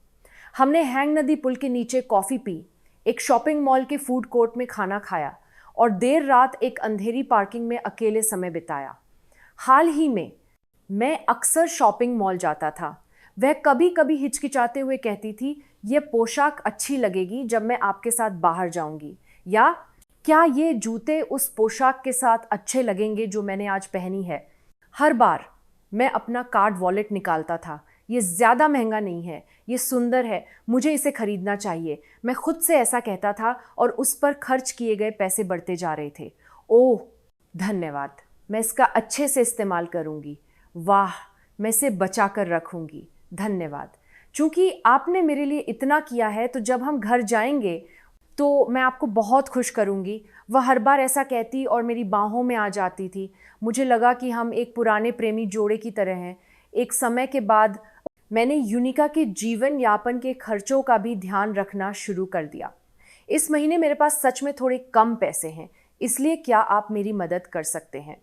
Speaker 1: हमने हैंग नदी पुल के नीचे कॉफ़ी पी, एक शॉपिंग मॉल के फूड कोर्ट में खाना खाया और देर रात एक अंधेरी पार्किंग में अकेले समय बिताया। हाल ही में मैं अक्सर शॉपिंग मॉल जाता था। वह कभी कभी हिचकिचाते हुए कहती थी, यह पोशाक अच्छी लगेगी जब मैं आपके साथ बाहर जाऊंगी, या क्या ये जूते उस पोशाक के साथ अच्छे लगेंगे जो मैंने आज पहनी है। हर बार मैं अपना कार्ड वॉलेट निकालता था। ये ज़्यादा महंगा नहीं है, ये सुंदर है, मुझे इसे खरीदना चाहिए, मैं खुद से ऐसा कहता था, और उस पर खर्च किए गए पैसे बढ़ते जा रहे थे। ओह धन्यवाद, मैं इसका अच्छे से इस्तेमाल करूंगी। वाह, मैं इसे बचा कर रखूंगी। धन्यवाद, चूंकि आपने मेरे लिए इतना किया है, तो जब हम घर जाएंगे तो मैं आपको बहुत खुश करूंगी। वह हर बार ऐसा कहती और मेरी बाहों में आ जाती थी। मुझे लगा कि हम एक पुराने प्रेमी जोड़े की तरह हैं। एक समय के बाद मैंने यूनिका के जीवन यापन के खर्चों का भी ध्यान रखना शुरू कर दिया। इस महीने मेरे पास सच में थोड़े कम पैसे हैं, इसलिए क्या आप मेरी मदद कर सकते हैं?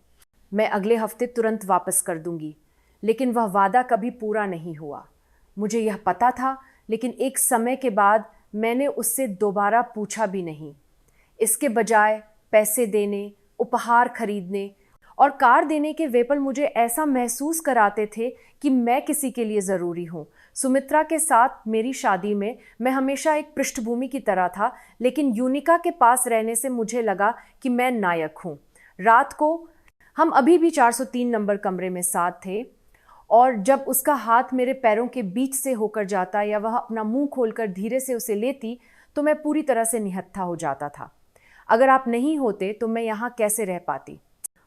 Speaker 1: मैं अगले हफ्ते तुरंत वापस कर दूंगी। लेकिन वह वादा कभी पूरा नहीं हुआ। मुझे यह पता था, लेकिन एक समय के बाद मैंने उससे दोबारा पूछा भी नहीं। इसके बजाय पैसे देने, उपहार खरीदने और कार देने के वे पल मुझे ऐसा महसूस कराते थे कि मैं किसी के लिए ज़रूरी हूँ। सुमित्रा के साथ मेरी शादी में मैं हमेशा एक पृष्ठभूमि की तरह था, लेकिन यूनिका के पास रहने से मुझे लगा कि मैं नायक हूँ। रात को हम अभी भी 403 नंबर कमरे में साथ थे, और जब उसका हाथ मेरे पैरों के बीच से होकर जाता या वह अपना मुंह खोलकर धीरे से उसे लेती तो मैं पूरी तरह से निहत्था हो जाता था। अगर आप नहीं होते तो मैं यहाँ कैसे रह पाती।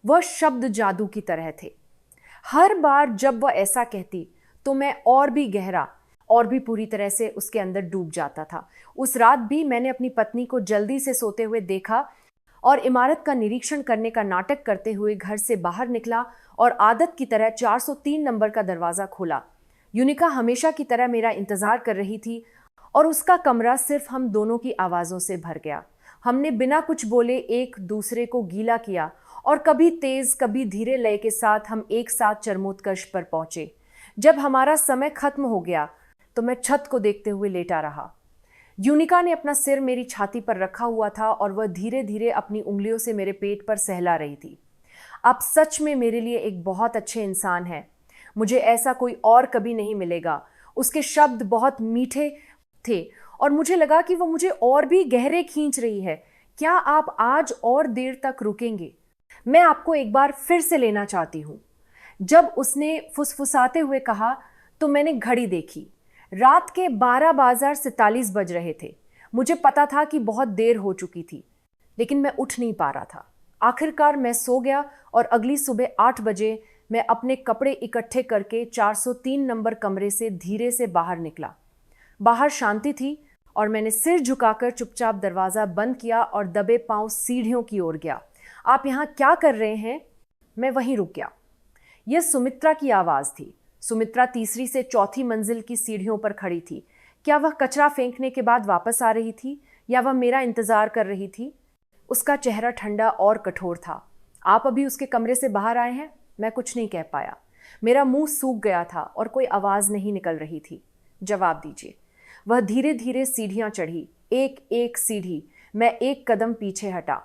Speaker 1: वह शब्द जादू की तरह थे। हर बार जब वह ऐसा कहती तो मैं और भी गहरा और भी पूरी तरह से उसके अंदर डूब जाता था। उस रात भी मैंने अपनी पत्नी को जल्दी से सोते हुए देखा और इमारत का निरीक्षण करने का नाटक करते हुए घर से बाहर निकला और आदत की तरह 403 नंबर का दरवाज़ा खोला। यूनिका हमेशा की तरह मेरा इंतज़ार कर रही थी और उसका कमरा सिर्फ हम दोनों की आवाज़ों से भर गया। हमने बिना कुछ बोले एक दूसरे को गीला किया और कभी तेज़ कभी धीरे लय के साथ हम एक साथ चरमोत्कर्ष पर पहुँचे। जब हमारा समय खत्म हो गया तो मैं छत को देखते हुए लेटा रहा। यूनिका ने अपना सिर मेरी छाती पर रखा हुआ था और वह धीरे धीरे अपनी उंगलियों से मेरे पेट पर सहला रही थी। आप सच में मेरे लिए एक बहुत अच्छे इंसान हैं। मुझे ऐसा कोई और कभी नहीं मिलेगा। उसके शब्द बहुत मीठे थे और मुझे लगा कि वो मुझे और भी गहरे खींच रही है। क्या आप आज और देर तक रुकेंगे? मैं आपको एक बार फिर से लेना चाहती हूँ। जब उसने फुसफुसाते हुए कहा तो मैंने घड़ी देखी। रात के 12:47 बज रहे थे। मुझे पता था कि बहुत देर हो चुकी थी, लेकिन मैं उठ नहीं पा रहा था। आखिरकार मैं सो गया और अगली सुबह 8 बजे मैं अपने कपड़े इकट्ठे करके 403 नंबर कमरे से धीरे से बाहर निकला। बाहर शांति थी और मैंने सिर झुकाकर चुपचाप दरवाज़ा बंद किया और दबे पांव सीढ़ियों की ओर गया। आप यहाँ क्या कर रहे हैं? मैं वहीं रुक गया। यह सुमित्रा की आवाज़ थी। सुमित्रा तीसरी से चौथी मंजिल की सीढ़ियों पर खड़ी थी। क्या वह कचरा फेंकने के बाद वापस आ रही थी या वह मेरा इंतज़ार कर रही थी? उसका चेहरा ठंडा और कठोर था। आप अभी उसके कमरे से बाहर आए हैं? मैं कुछ नहीं कह पाया। मेरा मुंह सूख गया था और कोई आवाज़ नहीं निकल रही थी। जवाब दीजिए। वह धीरे धीरे सीढ़ियाँ चढ़ी, एक एक सीढ़ी। मैं एक कदम पीछे हटा।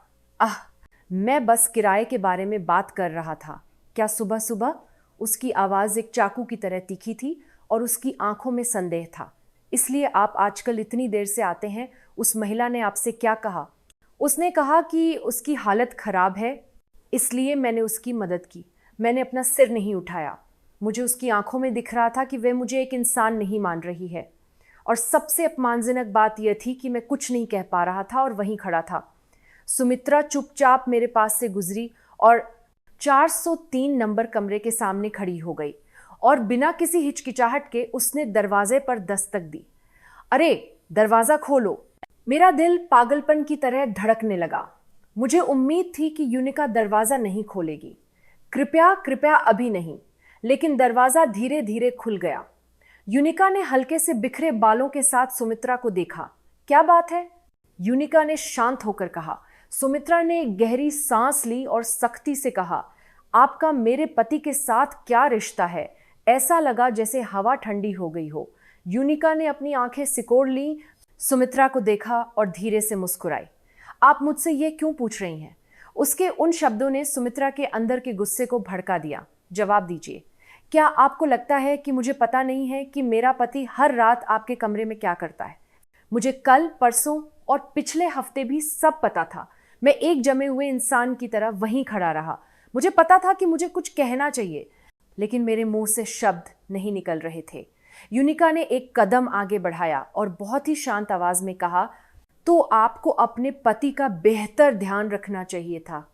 Speaker 1: मैं बस किराए के बारे में बात कर रहा था। क्या सुबह सुबह? उसकी आवाज़ एक चाकू की तरह तीखी थी और उसकी आंखों में संदेह था। इसलिए आप आजकल इतनी देर से आते हैं? उस महिला ने आपसे क्या कहा? उसने कहा कि उसकी हालत खराब है, इसलिए मैंने उसकी मदद की। मैंने अपना सिर नहीं उठाया। मुझे उसकी आंखों में दिख रहा था कि वह मुझे एक इंसान नहीं मान रही है। और सबसे अपमानजनक बात यह थी कि मैं कुछ नहीं कह पा रहा था और वहीं खड़ा था। सुमित्रा चुपचाप मेरे पास से गुजरी और 403 नंबर कमरे के सामने खड़ी हो गई और बिना किसी हिचकिचाहट के उसने दरवाजे पर दस्तक दी। अरे दरवाज़ा खोलो। मेरा दिल पागलपन की तरह धड़कने लगा। मुझे उम्मीद थी कि यूनिका दरवाज़ा नहीं खोलेगी। कृपया कृपया अभी नहीं। लेकिन दरवाज़ा धीरे धीरे खुल गया। यूनिका ने हल्के से बिखरे बालों के साथ सुमित्रा को देखा। क्या बात है? यूनिका ने शांत होकर कहा। सुमित्रा ने एक गहरी सांस ली और सख्ती से कहा, आपका मेरे पति के साथ क्या रिश्ता है? ऐसा लगा जैसे हवा ठंडी हो गई हो। यूनिका ने अपनी आंखें सिकोड़ ली, सुमित्रा को देखा और धीरे से मुस्कुराई। आप मुझसे ये क्यों पूछ रही हैं? उसके उन शब्दों ने सुमित्रा के अंदर के गुस्से को भड़का दिया। जवाब दीजिए। क्या आपको लगता है कि मुझे पता नहीं है कि मेरा पति हर रात आपके कमरे में क्या करता है? मुझे कल, परसों और पिछले हफ्ते भी सब पता था। मैं एक जमे हुए इंसान की तरह वहीं खड़ा रहा। मुझे पता था कि मुझे कुछ कहना चाहिए, लेकिन मेरे मुंह से शब्द नहीं निकल रहे थे। यूनिका ने एक कदम आगे बढ़ाया और बहुत ही शांत आवाज में कहा, तो आपको अपने पति का बेहतर ध्यान रखना चाहिए था।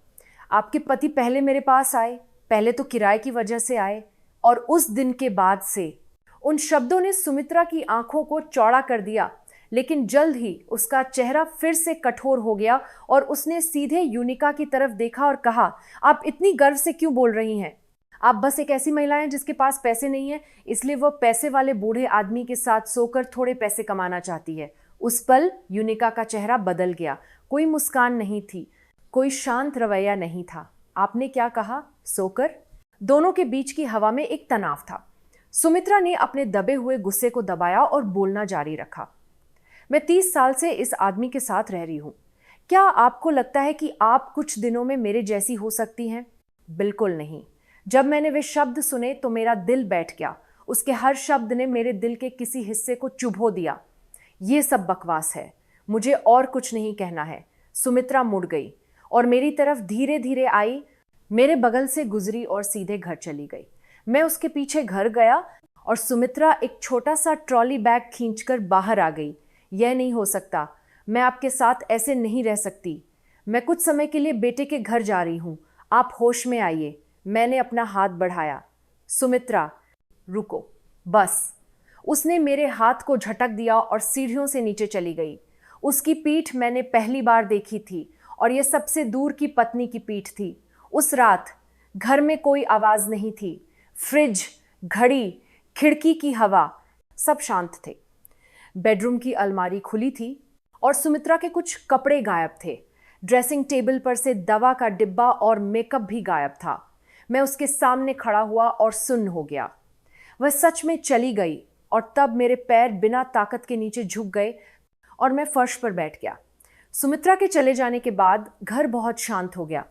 Speaker 1: आपके पति पहले मेरे पास आए, पहले तो किराए की वजह से आए, और उस दिन के बाद से। उन शब्दों ने सुमित्रा की आंखों को चौड़ा कर दिया, लेकिन जल्द ही उसका चेहरा फिर से कठोर हो गया और उसने सीधे यूनिका की तरफ देखा और कहा, आप इतनी गर्व से क्यों बोल रही हैं? आप बस एक ऐसी महिला हैं जिसके पास पैसे नहीं है, इसलिए वह पैसे वाले बूढ़े आदमी के साथ सोकर थोड़े पैसे कमाना चाहती है। उस पल यूनिका का चेहरा बदल गया। कोई मुस्कान नहीं थी, कोई शांत रवैया नहीं था। आपने क्या कहा? सोकर? दोनों के बीच की हवा में एक तनाव था। सुमित्रा ने अपने दबे हुए गुस्से को दबाया और बोलना जारी रखा। मैं 30 साल से इस आदमी के साथ रह रही हूँ। क्या आपको लगता है कि आप कुछ दिनों में मेरे जैसी हो सकती हैं? बिल्कुल नहीं। जब मैंने वे शब्द सुने तो मेरा दिल बैठ गया। उसके हर शब्द ने मेरे दिल के किसी हिस्से को चुभो दिया। ये सब बकवास है, मुझे और कुछ नहीं कहना है। सुमित्रा मुड़ गई और मेरी तरफ धीरे धीरे आई, मेरे बगल से गुजरी और सीधे घर चली गई। मैं उसके पीछे घर गया और सुमित्रा एक छोटा सा ट्रॉली बैग खींचकर बाहर आ गई। यह नहीं हो सकता, मैं आपके साथ ऐसे नहीं रह सकती। मैं कुछ समय के लिए बेटे के घर जा रही हूँ, आप होश में आइए। मैंने अपना हाथ बढ़ाया। सुमित्रा, रुको, बस। उसने मेरे हाथ को झटक दिया और सीढ़ियों से नीचे चली गई। उसकी पीठ मैंने पहली बार देखी थी और यह सबसे दूर की पत्नी की पीठ थी। उस रात घर में कोई आवाज नहीं थी। फ्रिज, घड़ी, खिड़की की हवा, सब शांत थे। बेडरूम की अलमारी खुली थी और सुमित्रा के कुछ कपड़े गायब थे। ड्रेसिंग टेबल पर से दवा का डिब्बा और मेकअप भी गायब था। मैं उसके सामने खड़ा हुआ और सुन्न हो गया। वह सच में चली गई और तब मेरे पैर बिना ताकत के नीचे झुक गए और मैं फर्श पर बैठ गया। सुमित्रा के चले जाने के बाद घर बहुत शांत हो गया।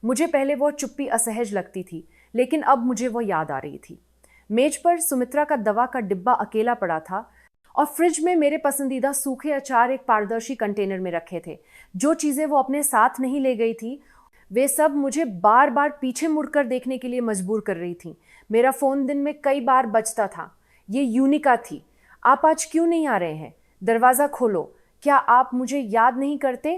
Speaker 1: मुझे पहले वो चुप्पी असहज लगती थी, लेकिन अब मुझे वो याद आ रही थी। मेज पर सुमित्रा का दवा का डिब्बा अकेला पड़ा था और फ्रिज में मेरे पसंदीदा सूखे अचार एक पारदर्शी कंटेनर में रखे थे। जो चीज़ें वो अपने साथ नहीं ले गई थी, वे सब मुझे बार बार पीछे मुड़कर देखने के लिए मजबूर कर रही थी। मेरा फ़ोन दिन में कई बार बजता था। ये यूनिका थी। आप आज क्यों नहीं आ रहे हैं? दरवाज़ा खोलो। क्या आप मुझे याद नहीं करते?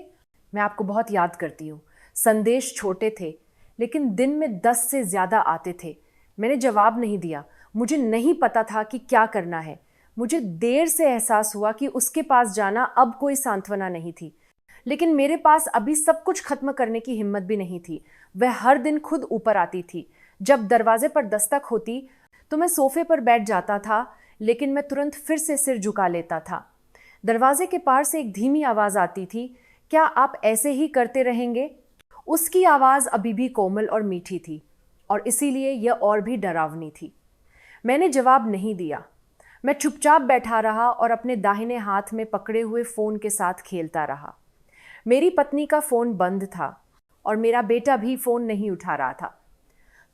Speaker 1: मैं आपको बहुत याद करती हूँ। संदेश छोटे थे, लेकिन दिन में 10 से ज़्यादा आते थे। मैंने जवाब नहीं दिया। मुझे नहीं पता था कि क्या करना है। मुझे देर से एहसास हुआ कि उसके पास जाना अब कोई सांत्वना नहीं थी, लेकिन मेरे पास अभी सब कुछ खत्म करने की हिम्मत भी नहीं थी। वह हर दिन खुद ऊपर आती थी। जब दरवाजे पर दस्तक होती तो मैं सोफे पर बैठ जाता था, लेकिन मैं तुरंत फिर से सिर झुका लेता था। दरवाजे के पार से एक धीमी आवाज़ आती थी, क्या आप ऐसे ही करते रहेंगे? उसकी आवाज़ अभी भी कोमल और मीठी थी और इसीलिए यह और भी डरावनी थी। मैंने जवाब नहीं दिया। मैं चुपचाप बैठा रहा और अपने दाहिने हाथ में पकड़े हुए फ़ोन के साथ खेलता रहा। मेरी पत्नी का फ़ोन बंद था और मेरा बेटा भी फ़ोन नहीं उठा रहा था।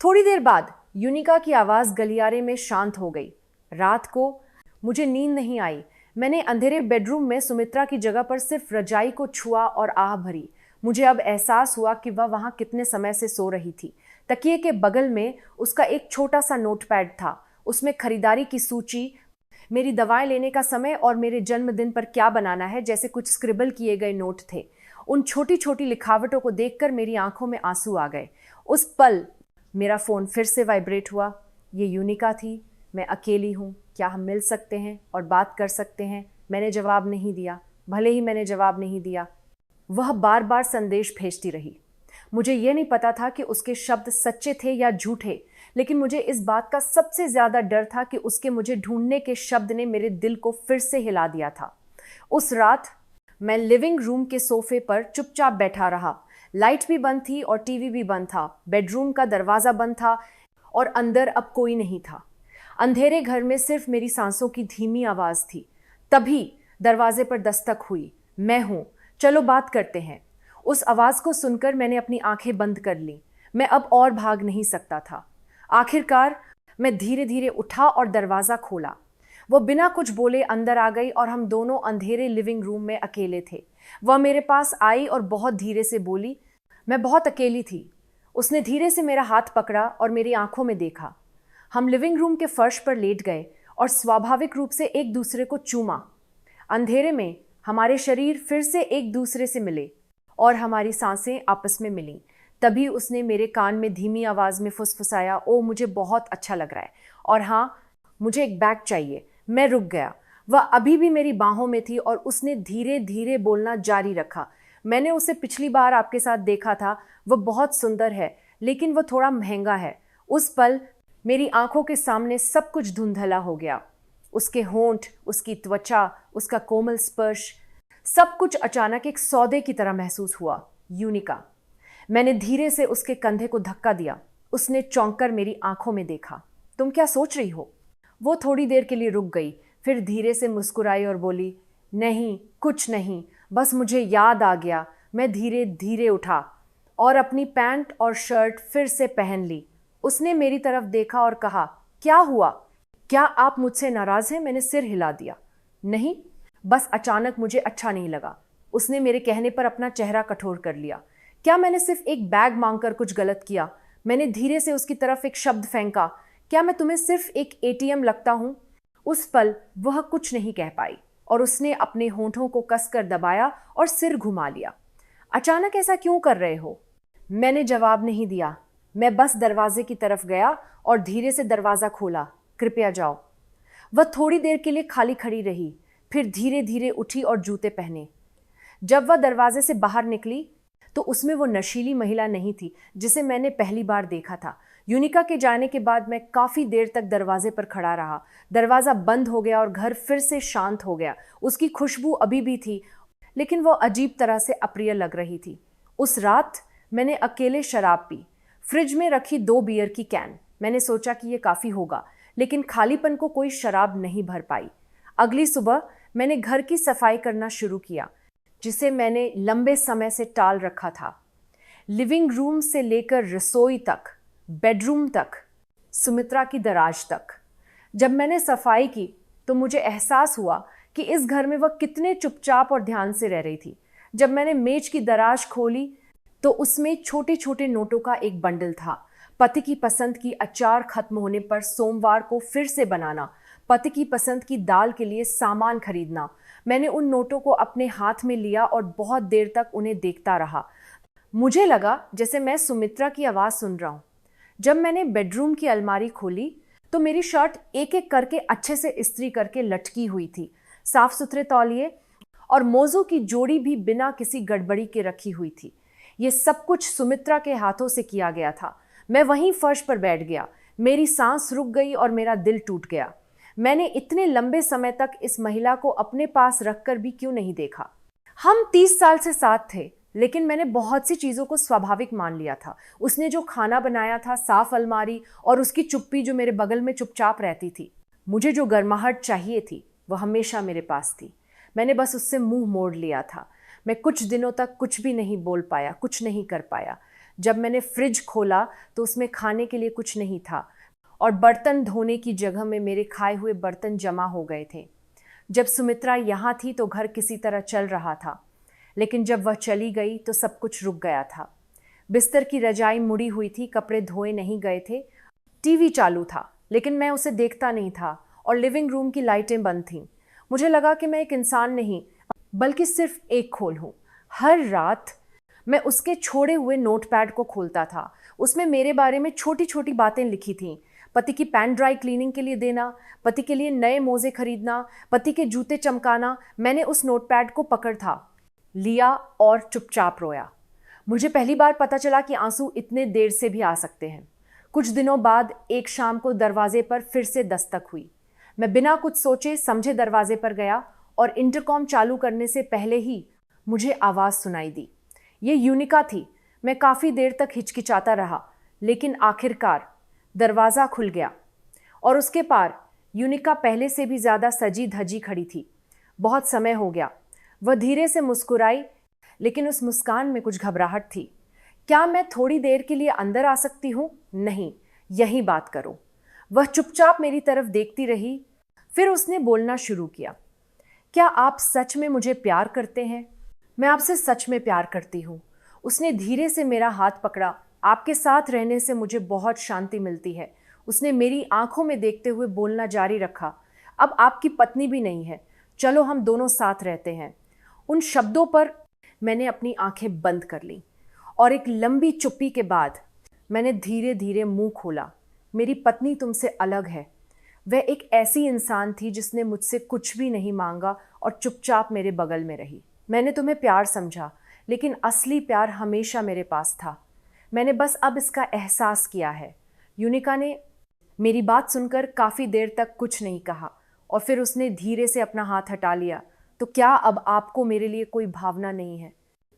Speaker 1: थोड़ी देर बाद यूनिका की आवाज़ गलियारे में शांत हो गई। रात को मुझे नींद नहीं आई। मैंने अंधेरे बेडरूम में सुमित्रा की जगह पर सिर्फ रजाई को छुआ और आह भरी। मुझे अब एहसास हुआ कि वह वहाँ कितने समय से सो रही थी। तकिए के बगल में उसका एक छोटा सा नोटपैड था। उसमें खरीदारी की सूची, मेरी दवाएं लेने का समय और मेरे जन्मदिन पर क्या बनाना है जैसे कुछ स्क्रिबल किए गए नोट थे। उन छोटी छोटी लिखावटों को देखकर मेरी आंखों में आंसू आ गए। उस पल मेरा फ़ोन फिर से वाइब्रेट हुआ। ये यूनिका थी। मैं अकेली हूँ, क्या हम मिल सकते हैं और बात कर सकते हैं? मैंने जवाब नहीं दिया। भले ही मैंने जवाब नहीं दिया, वह बार बार संदेश भेजती रही। मुझे यह नहीं पता था कि उसके शब्द सच्चे थे या झूठे, लेकिन मुझे इस बात का सबसे ज़्यादा डर था कि उसके मुझे ढूंढने के शब्द ने मेरे दिल को फिर से हिला दिया था। उस रात मैं लिविंग रूम के सोफे पर चुपचाप बैठा रहा। लाइट भी बंद थी और टीवी भी बंद था। बेडरूम का दरवाज़ा बंद था और अंदर अब कोई नहीं था। अंधेरे घर में सिर्फ मेरी सांसों की धीमी आवाज़ थी। तभी दरवाजे पर दस्तक हुई। मैं हूँ, चलो बात करते हैं। उस आवाज़ को सुनकर मैंने अपनी आंखें बंद कर लीं। मैं अब और भाग नहीं सकता था। आखिरकार मैं धीरे धीरे उठा और दरवाज़ा खोला। वो बिना कुछ बोले अंदर आ गई और हम दोनों अंधेरे लिविंग रूम में अकेले थे। वह मेरे पास आई और बहुत धीरे से बोली, मैं बहुत अकेली थी। उसने धीरे से मेरा हाथ पकड़ा और मेरी आंखों में देखा। हम लिविंग रूम के फर्श पर लेट गए और स्वाभाविक रूप से एक दूसरे को चूमा। अंधेरे में हमारे शरीर फिर से एक दूसरे से मिले और हमारी सांसें आपस में मिलीं। तभी उसने मेरे कान में धीमी आवाज़ में फुसफुसाया, ओ मुझे बहुत अच्छा लग रहा है और हाँ, मुझे एक बैग चाहिए। मैं रुक गया। वह अभी भी मेरी बाहों में थी और उसने धीरे धीरे बोलना जारी रखा। मैंने उसे पिछली बार आपके साथ देखा था। वह बहुत सुंदर है, लेकिन वह थोड़ा महंगा है। उस पल मेरी आंखों के सामने सब कुछ धुंधला हो गया। उसके होंठ, उसकी त्वचा, उसका कोमल स्पर्श, सब कुछ अचानक एक सौदे की तरह महसूस हुआ। यूनिका। मैंने धीरे से उसके कंधे को धक्का दिया। उसने चौंक कर मेरी आंखों में देखा। तुम क्या सोच रही हो? वो थोड़ी देर के लिए रुक गई, फिर धीरे से मुस्कुराई और बोली, नहीं, कुछ नहीं, बस मुझे याद आ गया। मैं धीरे धीरे उठा और अपनी पैंट और शर्ट फिर से पहन ली। उसने मेरी तरफ देखा और कहा, क्या हुआ? क्या आप मुझसे नाराज हैं? मैंने सिर हिला दिया। नहीं, बस अचानक मुझे अच्छा नहीं लगा। उसने मेरे कहने पर अपना चेहरा कठोर कर लिया। क्या मैंने सिर्फ एक बैग मांगकर कुछ गलत किया? मैंने धीरे से उसकी तरफ एक शब्द फेंका, क्या मैं तुम्हें सिर्फ एक एटीएम लगता हूं? उस पल वह कुछ नहीं कह पाई और उसने अपने होंठों को कसकर दबाया और सिर घुमा लिया। अचानक ऐसा क्यों कर रहे हो? मैंने जवाब नहीं दिया। मैं बस दरवाजे की तरफ गया और धीरे से दरवाजा खोला। कृपया जाओ। वह थोड़ी देर के लिए खाली खड़ी रही, फिर धीरे धीरे उठी और जूते पहने। जब वह दरवाजे से बाहर निकली तो उसमें वो नशीली महिला नहीं थी जिसे मैंने पहली बार देखा था। यूनिका के जाने के बाद मैं काफी देर तक दरवाजे पर खड़ा रहा। दरवाजा बंद हो गया और घर फिर से शांत हो गया। उसकी खुशबू अभी भी थी, लेकिन वो अजीब तरह से अप्रिय लग रही थी। उस रात मैंने अकेले शराब पी। फ्रिज में रखी 2 बियर की कैन। मैंने सोचा कि ये काफी होगा, लेकिन खालीपन को कोई शराब नहीं भर पाई। अगली सुबह मैंने घर की सफाई करना शुरू किया, जिसे मैंने लंबे समय से टाल रखा था। लिविंग रूम से लेकर रसोई तक, बेडरूम तक, सुमित्रा की दराज तक। जब मैंने सफाई की तो मुझे एहसास हुआ कि इस घर में वह कितने चुपचाप और ध्यान से रह रही थी। जब मैंने मेज की दराज खोली तो उसमें छोटे छोटे नोटों का एक बंडल था। पति की पसंद की अचार खत्म होने पर सोमवार को फिर से बनाना, पति की पसंद की दाल के लिए सामान खरीदना। मैंने उन नोटों को अपने हाथ में लिया और बहुत देर तक उन्हें देखता रहा। मुझे लगा जैसे मैं सुमित्रा की आवाज सुन रहा हूं। जब मैंने बेडरूम की अलमारी खोली तो मेरी शर्ट एक एक करके अच्छे से इस्त्री करके लटकी हुई थी। साफ सुथरे तौलिए और मोज़ों की जोड़ी भी बिना किसी गड़बड़ी के रखी हुई थी। ये सब कुछ सुमित्रा के हाथों से किया गया था। मैं वहीं फर्श पर बैठ गया। मेरी सांस रुक गई और मेरा दिल टूट गया। मैंने इतने लंबे समय तक इस महिला को अपने पास रखकर भी क्यों नहीं देखा? हम 30 साल से साथ थे, लेकिन मैंने बहुत सी चीज़ों को स्वाभाविक मान लिया था। उसने जो खाना बनाया था, साफ अलमारी और उसकी चुप्पी जो मेरे बगल में चुपचाप रहती थी। मुझे जो गर्माहट चाहिए थी वह हमेशा मेरे पास थी। मैंने बस उससे मुंह मोड़ लिया था। मैं कुछ दिनों तक कुछ भी नहीं बोल पाया, कुछ नहीं कर पाया। जब मैंने फ्रिज खोला तो उसमें खाने के लिए कुछ नहीं था और बर्तन धोने की जगह में मेरे खाए हुए बर्तन जमा हो गए थे। जब सुमित्रा यहाँ थी तो घर किसी तरह चल रहा था, लेकिन जब वह चली गई तो सब कुछ रुक गया था। बिस्तर की रजाई मुड़ी हुई थी, कपड़े धोए नहीं गए थे। टीवी चालू था, लेकिन मैं उसे देखता नहीं था और लिविंग रूम की लाइटें बंद थीं। मुझे लगा कि मैं एक इंसान नहीं, बल्कि सिर्फ एक खोल हूँ। हर रात मैं उसके छोड़े हुए नोटपैड को खोलता था। उसमें मेरे बारे में छोटी छोटी बातें लिखी थीं। पति की पैंट ड्राई क्लीनिंग के लिए देना, पति के लिए नए मोजे खरीदना, पति के जूते चमकाना। मैंने उस नोटपैड को पकड़ था लिया और चुपचाप रोया। मुझे पहली बार पता चला कि आंसू इतने देर से भी आ सकते हैं। कुछ दिनों बाद एक शाम को दरवाजे पर फिर से दस्तक हुई। मैं बिना कुछ सोचे समझे दरवाजे पर गया और इंटरकॉम चालू करने से पहले ही मुझे आवाज़ सुनाई दी। ये यूनिका थी। मैं काफ़ी देर तक हिचकिचाता रहा, लेकिन आखिरकार दरवाज़ा खुल गया और उसके पार यूनिका पहले से भी ज़्यादा सजी धजी खड़ी थी। बहुत समय हो गया। वह धीरे से मुस्कुराई, लेकिन उस मुस्कान में कुछ घबराहट थी। क्या मैं थोड़ी देर के लिए अंदर आ सकती हूँ? नहीं, यहीं बात करो। वह चुपचाप मेरी तरफ देखती रही। फिर उसने बोलना शुरू किया। क्या आप सच में मुझे प्यार करते हैं? मैं आपसे सच में प्यार करती हूँ। उसने धीरे से मेरा हाथ पकड़ा। आपके साथ रहने से मुझे बहुत शांति मिलती है। उसने मेरी आंखों में देखते हुए बोलना जारी रखा। अब आपकी पत्नी भी नहीं है, चलो हम दोनों साथ रहते हैं। उन शब्दों पर मैंने अपनी आंखें बंद कर लीं और एक लंबी चुप्पी के बाद मैंने धीरे धीरे मुंह खोला। मेरी पत्नी तुमसे अलग है। वह एक ऐसी इंसान थी जिसने मुझसे कुछ भी नहीं मांगा और चुपचाप मेरे बगल में रही। मैंने तुम्हें प्यार समझा, लेकिन असली प्यार हमेशा मेरे पास था। मैंने बस अब इसका एहसास किया है। यूनिका ने मेरी बात सुनकर काफ़ी देर तक कुछ नहीं कहा और फिर उसने धीरे से अपना हाथ हटा लिया। तो क्या अब आपको मेरे लिए कोई भावना नहीं है?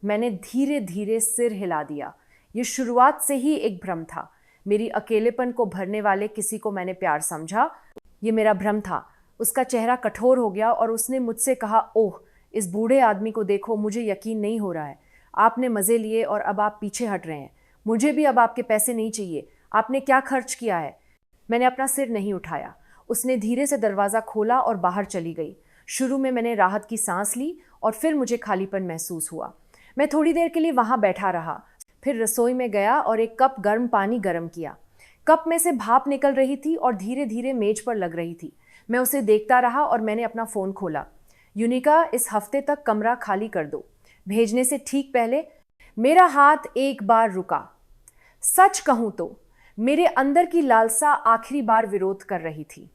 Speaker 1: मैंने धीरे धीरे सिर हिला दिया। ये शुरुआत से ही एक भ्रम था। मेरी अकेलेपन को भरने वाले किसी को मैंने प्यार समझा। ये मेरा भ्रम था। उसका चेहरा कठोर हो गया और उसने मुझसे कहा, ओह, इस बूढ़े आदमी को देखो, मुझे यकीन नहीं हो रहा है। आपने मज़े लिए और अब आप पीछे हट रहे हैं। मुझे भी अब आपके पैसे नहीं चाहिए। आपने क्या खर्च किया है? मैंने अपना सिर नहीं उठाया। उसने धीरे से दरवाज़ा खोला और बाहर चली गई। शुरू में मैंने राहत की सांस ली और फिर मुझे खालीपन महसूस हुआ। मैं थोड़ी देर के लिए वहाँ बैठा रहा, फिर रसोई में गया और एक कप गर्म पानी गर्म किया। कप में से भाप निकल रही थी और धीरे धीरे मेज पर लग रही थी। मैं उसे देखता रहा और मैंने अपना फ़ोन खोला। यूनिका, इस हफ्ते तक कमरा खाली कर दो। भेजने से ठीक पहले मेरा हाथ एक बार रुका। सच कहूं तो मेरे अंदर की लालसा आखिरी बार विरोध कर रही थी,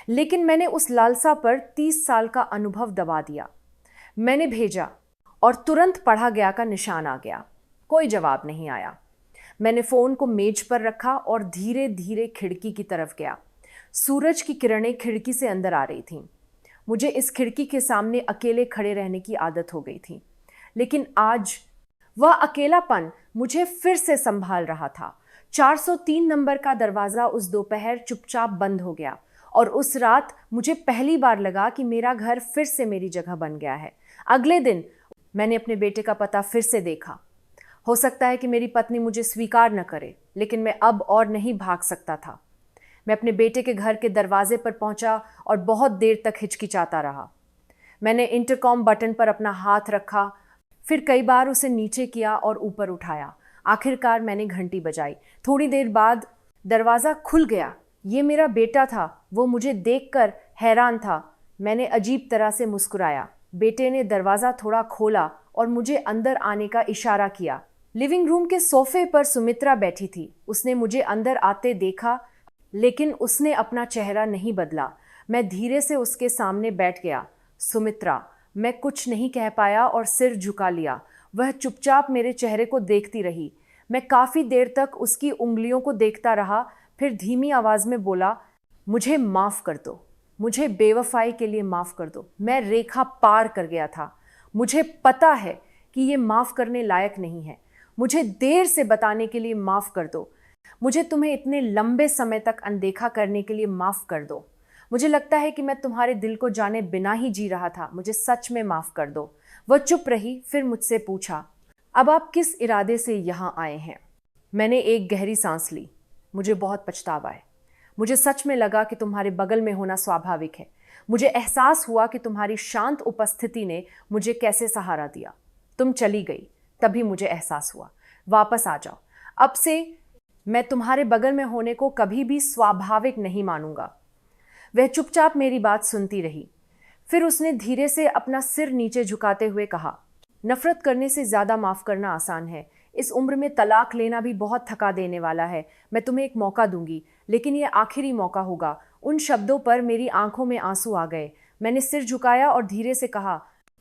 Speaker 1: लेकिन मैंने उस लालसा पर 30 साल का अनुभव दबा दिया। मैंने भेजा और तुरंत पढ़ा गया का निशान आ गया। कोई जवाब नहीं आया। मैंने फ़ोन को मेज पर रखा और धीरे धीरे खिड़की की तरफ गया। सूरज की किरणें खिड़की से अंदर आ रही थीं। मुझे इस खिड़की के सामने अकेले खड़े रहने की आदत हो गई थी, लेकिन आज वह अकेलापन मुझे फिर से संभाल रहा था। 403 नंबर का दरवाज़ा उस दोपहर चुपचाप बंद हो गया और उस रात मुझे पहली बार लगा कि मेरा घर फिर से मेरी जगह बन गया है। अगले दिन मैंने अपने बेटे का पता फिर से देखा। हो सकता है कि मेरी पत्नी मुझे स्वीकार न करे, लेकिन मैं अब और नहीं भाग सकता था। मैं अपने बेटे के घर के दरवाजे पर पहुंचा और बहुत देर तक हिचकिचाता रहा। मैंने इंटरकॉम बटन पर अपना हाथ रखा, फिर कई बार उसे नीचे किया और ऊपर उठाया। आखिरकार मैंने घंटी बजाई। थोड़ी देर बाद दरवाज़ा खुल गया। ये मेरा बेटा था। वो मुझे देखकर हैरान था। मैंने अजीब तरह से मुस्कुराया। बेटे ने दरवाज़ा थोड़ा खोला और मुझे अंदर आने का इशारा किया। लिविंग रूम के सोफे पर सुमित्रा बैठी थी। उसने मुझे अंदर आते देखा, लेकिन उसने अपना चेहरा नहीं बदला। मैं धीरे से उसके सामने बैठ गया। सुमित्रा, मैं कुछ नहीं कह पाया और सिर झुका लिया। वह चुपचाप मेरे चेहरे को देखती रही। मैं काफ़ी देर तक उसकी उंगलियों को देखता रहा, फिर धीमी आवाज़ में बोला, मुझे माफ़ कर दो। मुझे बेवफाई के लिए माफ़ कर दो। मैं रेखा पार कर गया था। मुझे पता है कि ये माफ़ करने लायक नहीं है। मुझे देर से बताने के लिए माफ़ कर दो। मुझे तुम्हें इतने लंबे समय तक अनदेखा करने के लिए माफ़ कर दो। मुझे लगता है कि मैं तुम्हारे दिल को जाने बिना ही जी रहा था। मुझे सच में माफ़ कर दो। वह चुप रही, फिर मुझसे पूछा, अब आप किस इरादे से यहाँ आए हैं? मैंने एक गहरी सांस ली। मुझे बहुत पछतावा है। मुझे सच में लगा कि तुम्हारे बगल में होना स्वाभाविक है। मुझे एहसास हुआ कि तुम्हारी शांत उपस्थिति ने मुझे कैसे सहारा दिया। तुम चली गई, तभी मुझे एहसास हुआ। वापस आ जाओ। अब से मैं तुम्हारे बगल में होने को कभी भी स्वाभाविक नहीं मानूंगा। वह चुपचाप मेरी बात सुनती रही। फिर उसने धीरे से अपना सिर नीचे झुकाते हुए कहा, नफरत करने से ज़्यादा माफ़ करना आसान है। इस उम्र में तलाक लेना भी बहुत थका देने वाला है। मैं तुम्हें एक मौका दूंगी, लेकिन ये आखिरी मौका होगा। उन शब्दों पर मेरी आंखों में आंसू आ गए। मैंने सिर झुकाया और धीरे से कहा,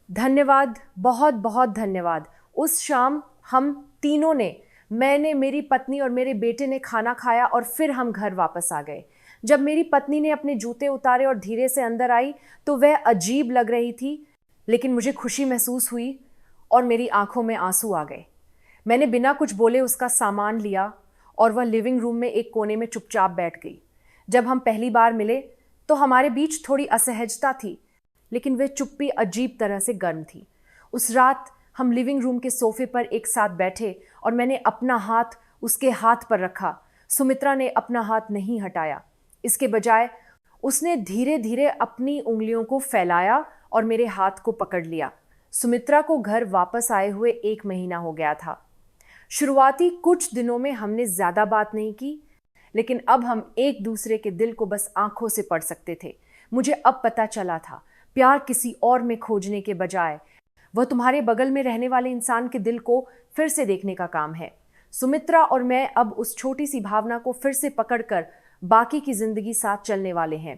Speaker 1: धन्यवाद, बहुत बहुत धन्यवाद। उस शाम हम तीनों ने, मैंने, मेरी पत्नी और मेरे बेटे ने खाना खाया और फिर हम घर वापस आ गए। जब मेरी पत्नी ने अपने जूते उतारे और धीरे से अंदर आई तो वह अजीब लग रही थी, लेकिन मुझे खुशी महसूस हुई और मेरी आंखों में आंसू आ गए। मैंने बिना कुछ बोले उसका सामान लिया और वह लिविंग रूम में एक कोने में चुपचाप बैठ गई। जब हम पहली बार मिले तो हमारे बीच थोड़ी असहजता थी, लेकिन वह चुप्पी अजीब तरह से गर्म थी। उस रात हम लिविंग रूम के सोफे पर एक साथ बैठे और मैंने अपना हाथ उसके हाथ पर रखा। सुमित्रा ने अपना हाथ नहीं हटाया। इसके बजाय उसने धीरे धीरे अपनी उंगलियों को फैलाया और मेरे हाथ को पकड़ लिया। सुमित्रा को घर वापस आए हुए 1 महीना हो गया था। शुरुआती कुछ दिनों में हमने ज़्यादा बात नहीं की, लेकिन अब हम एक दूसरे के दिल को बस आंखों से पढ़ सकते थे। मुझे अब पता चला था, प्यार किसी और में खोजने के बजाय वह तुम्हारे बगल में रहने वाले इंसान के दिल को फिर से देखने का काम है। सुमित्रा और मैं अब उस छोटी सी भावना को फिर से पकड़कर बाकी की जिंदगी साथ चलने वाले हैं।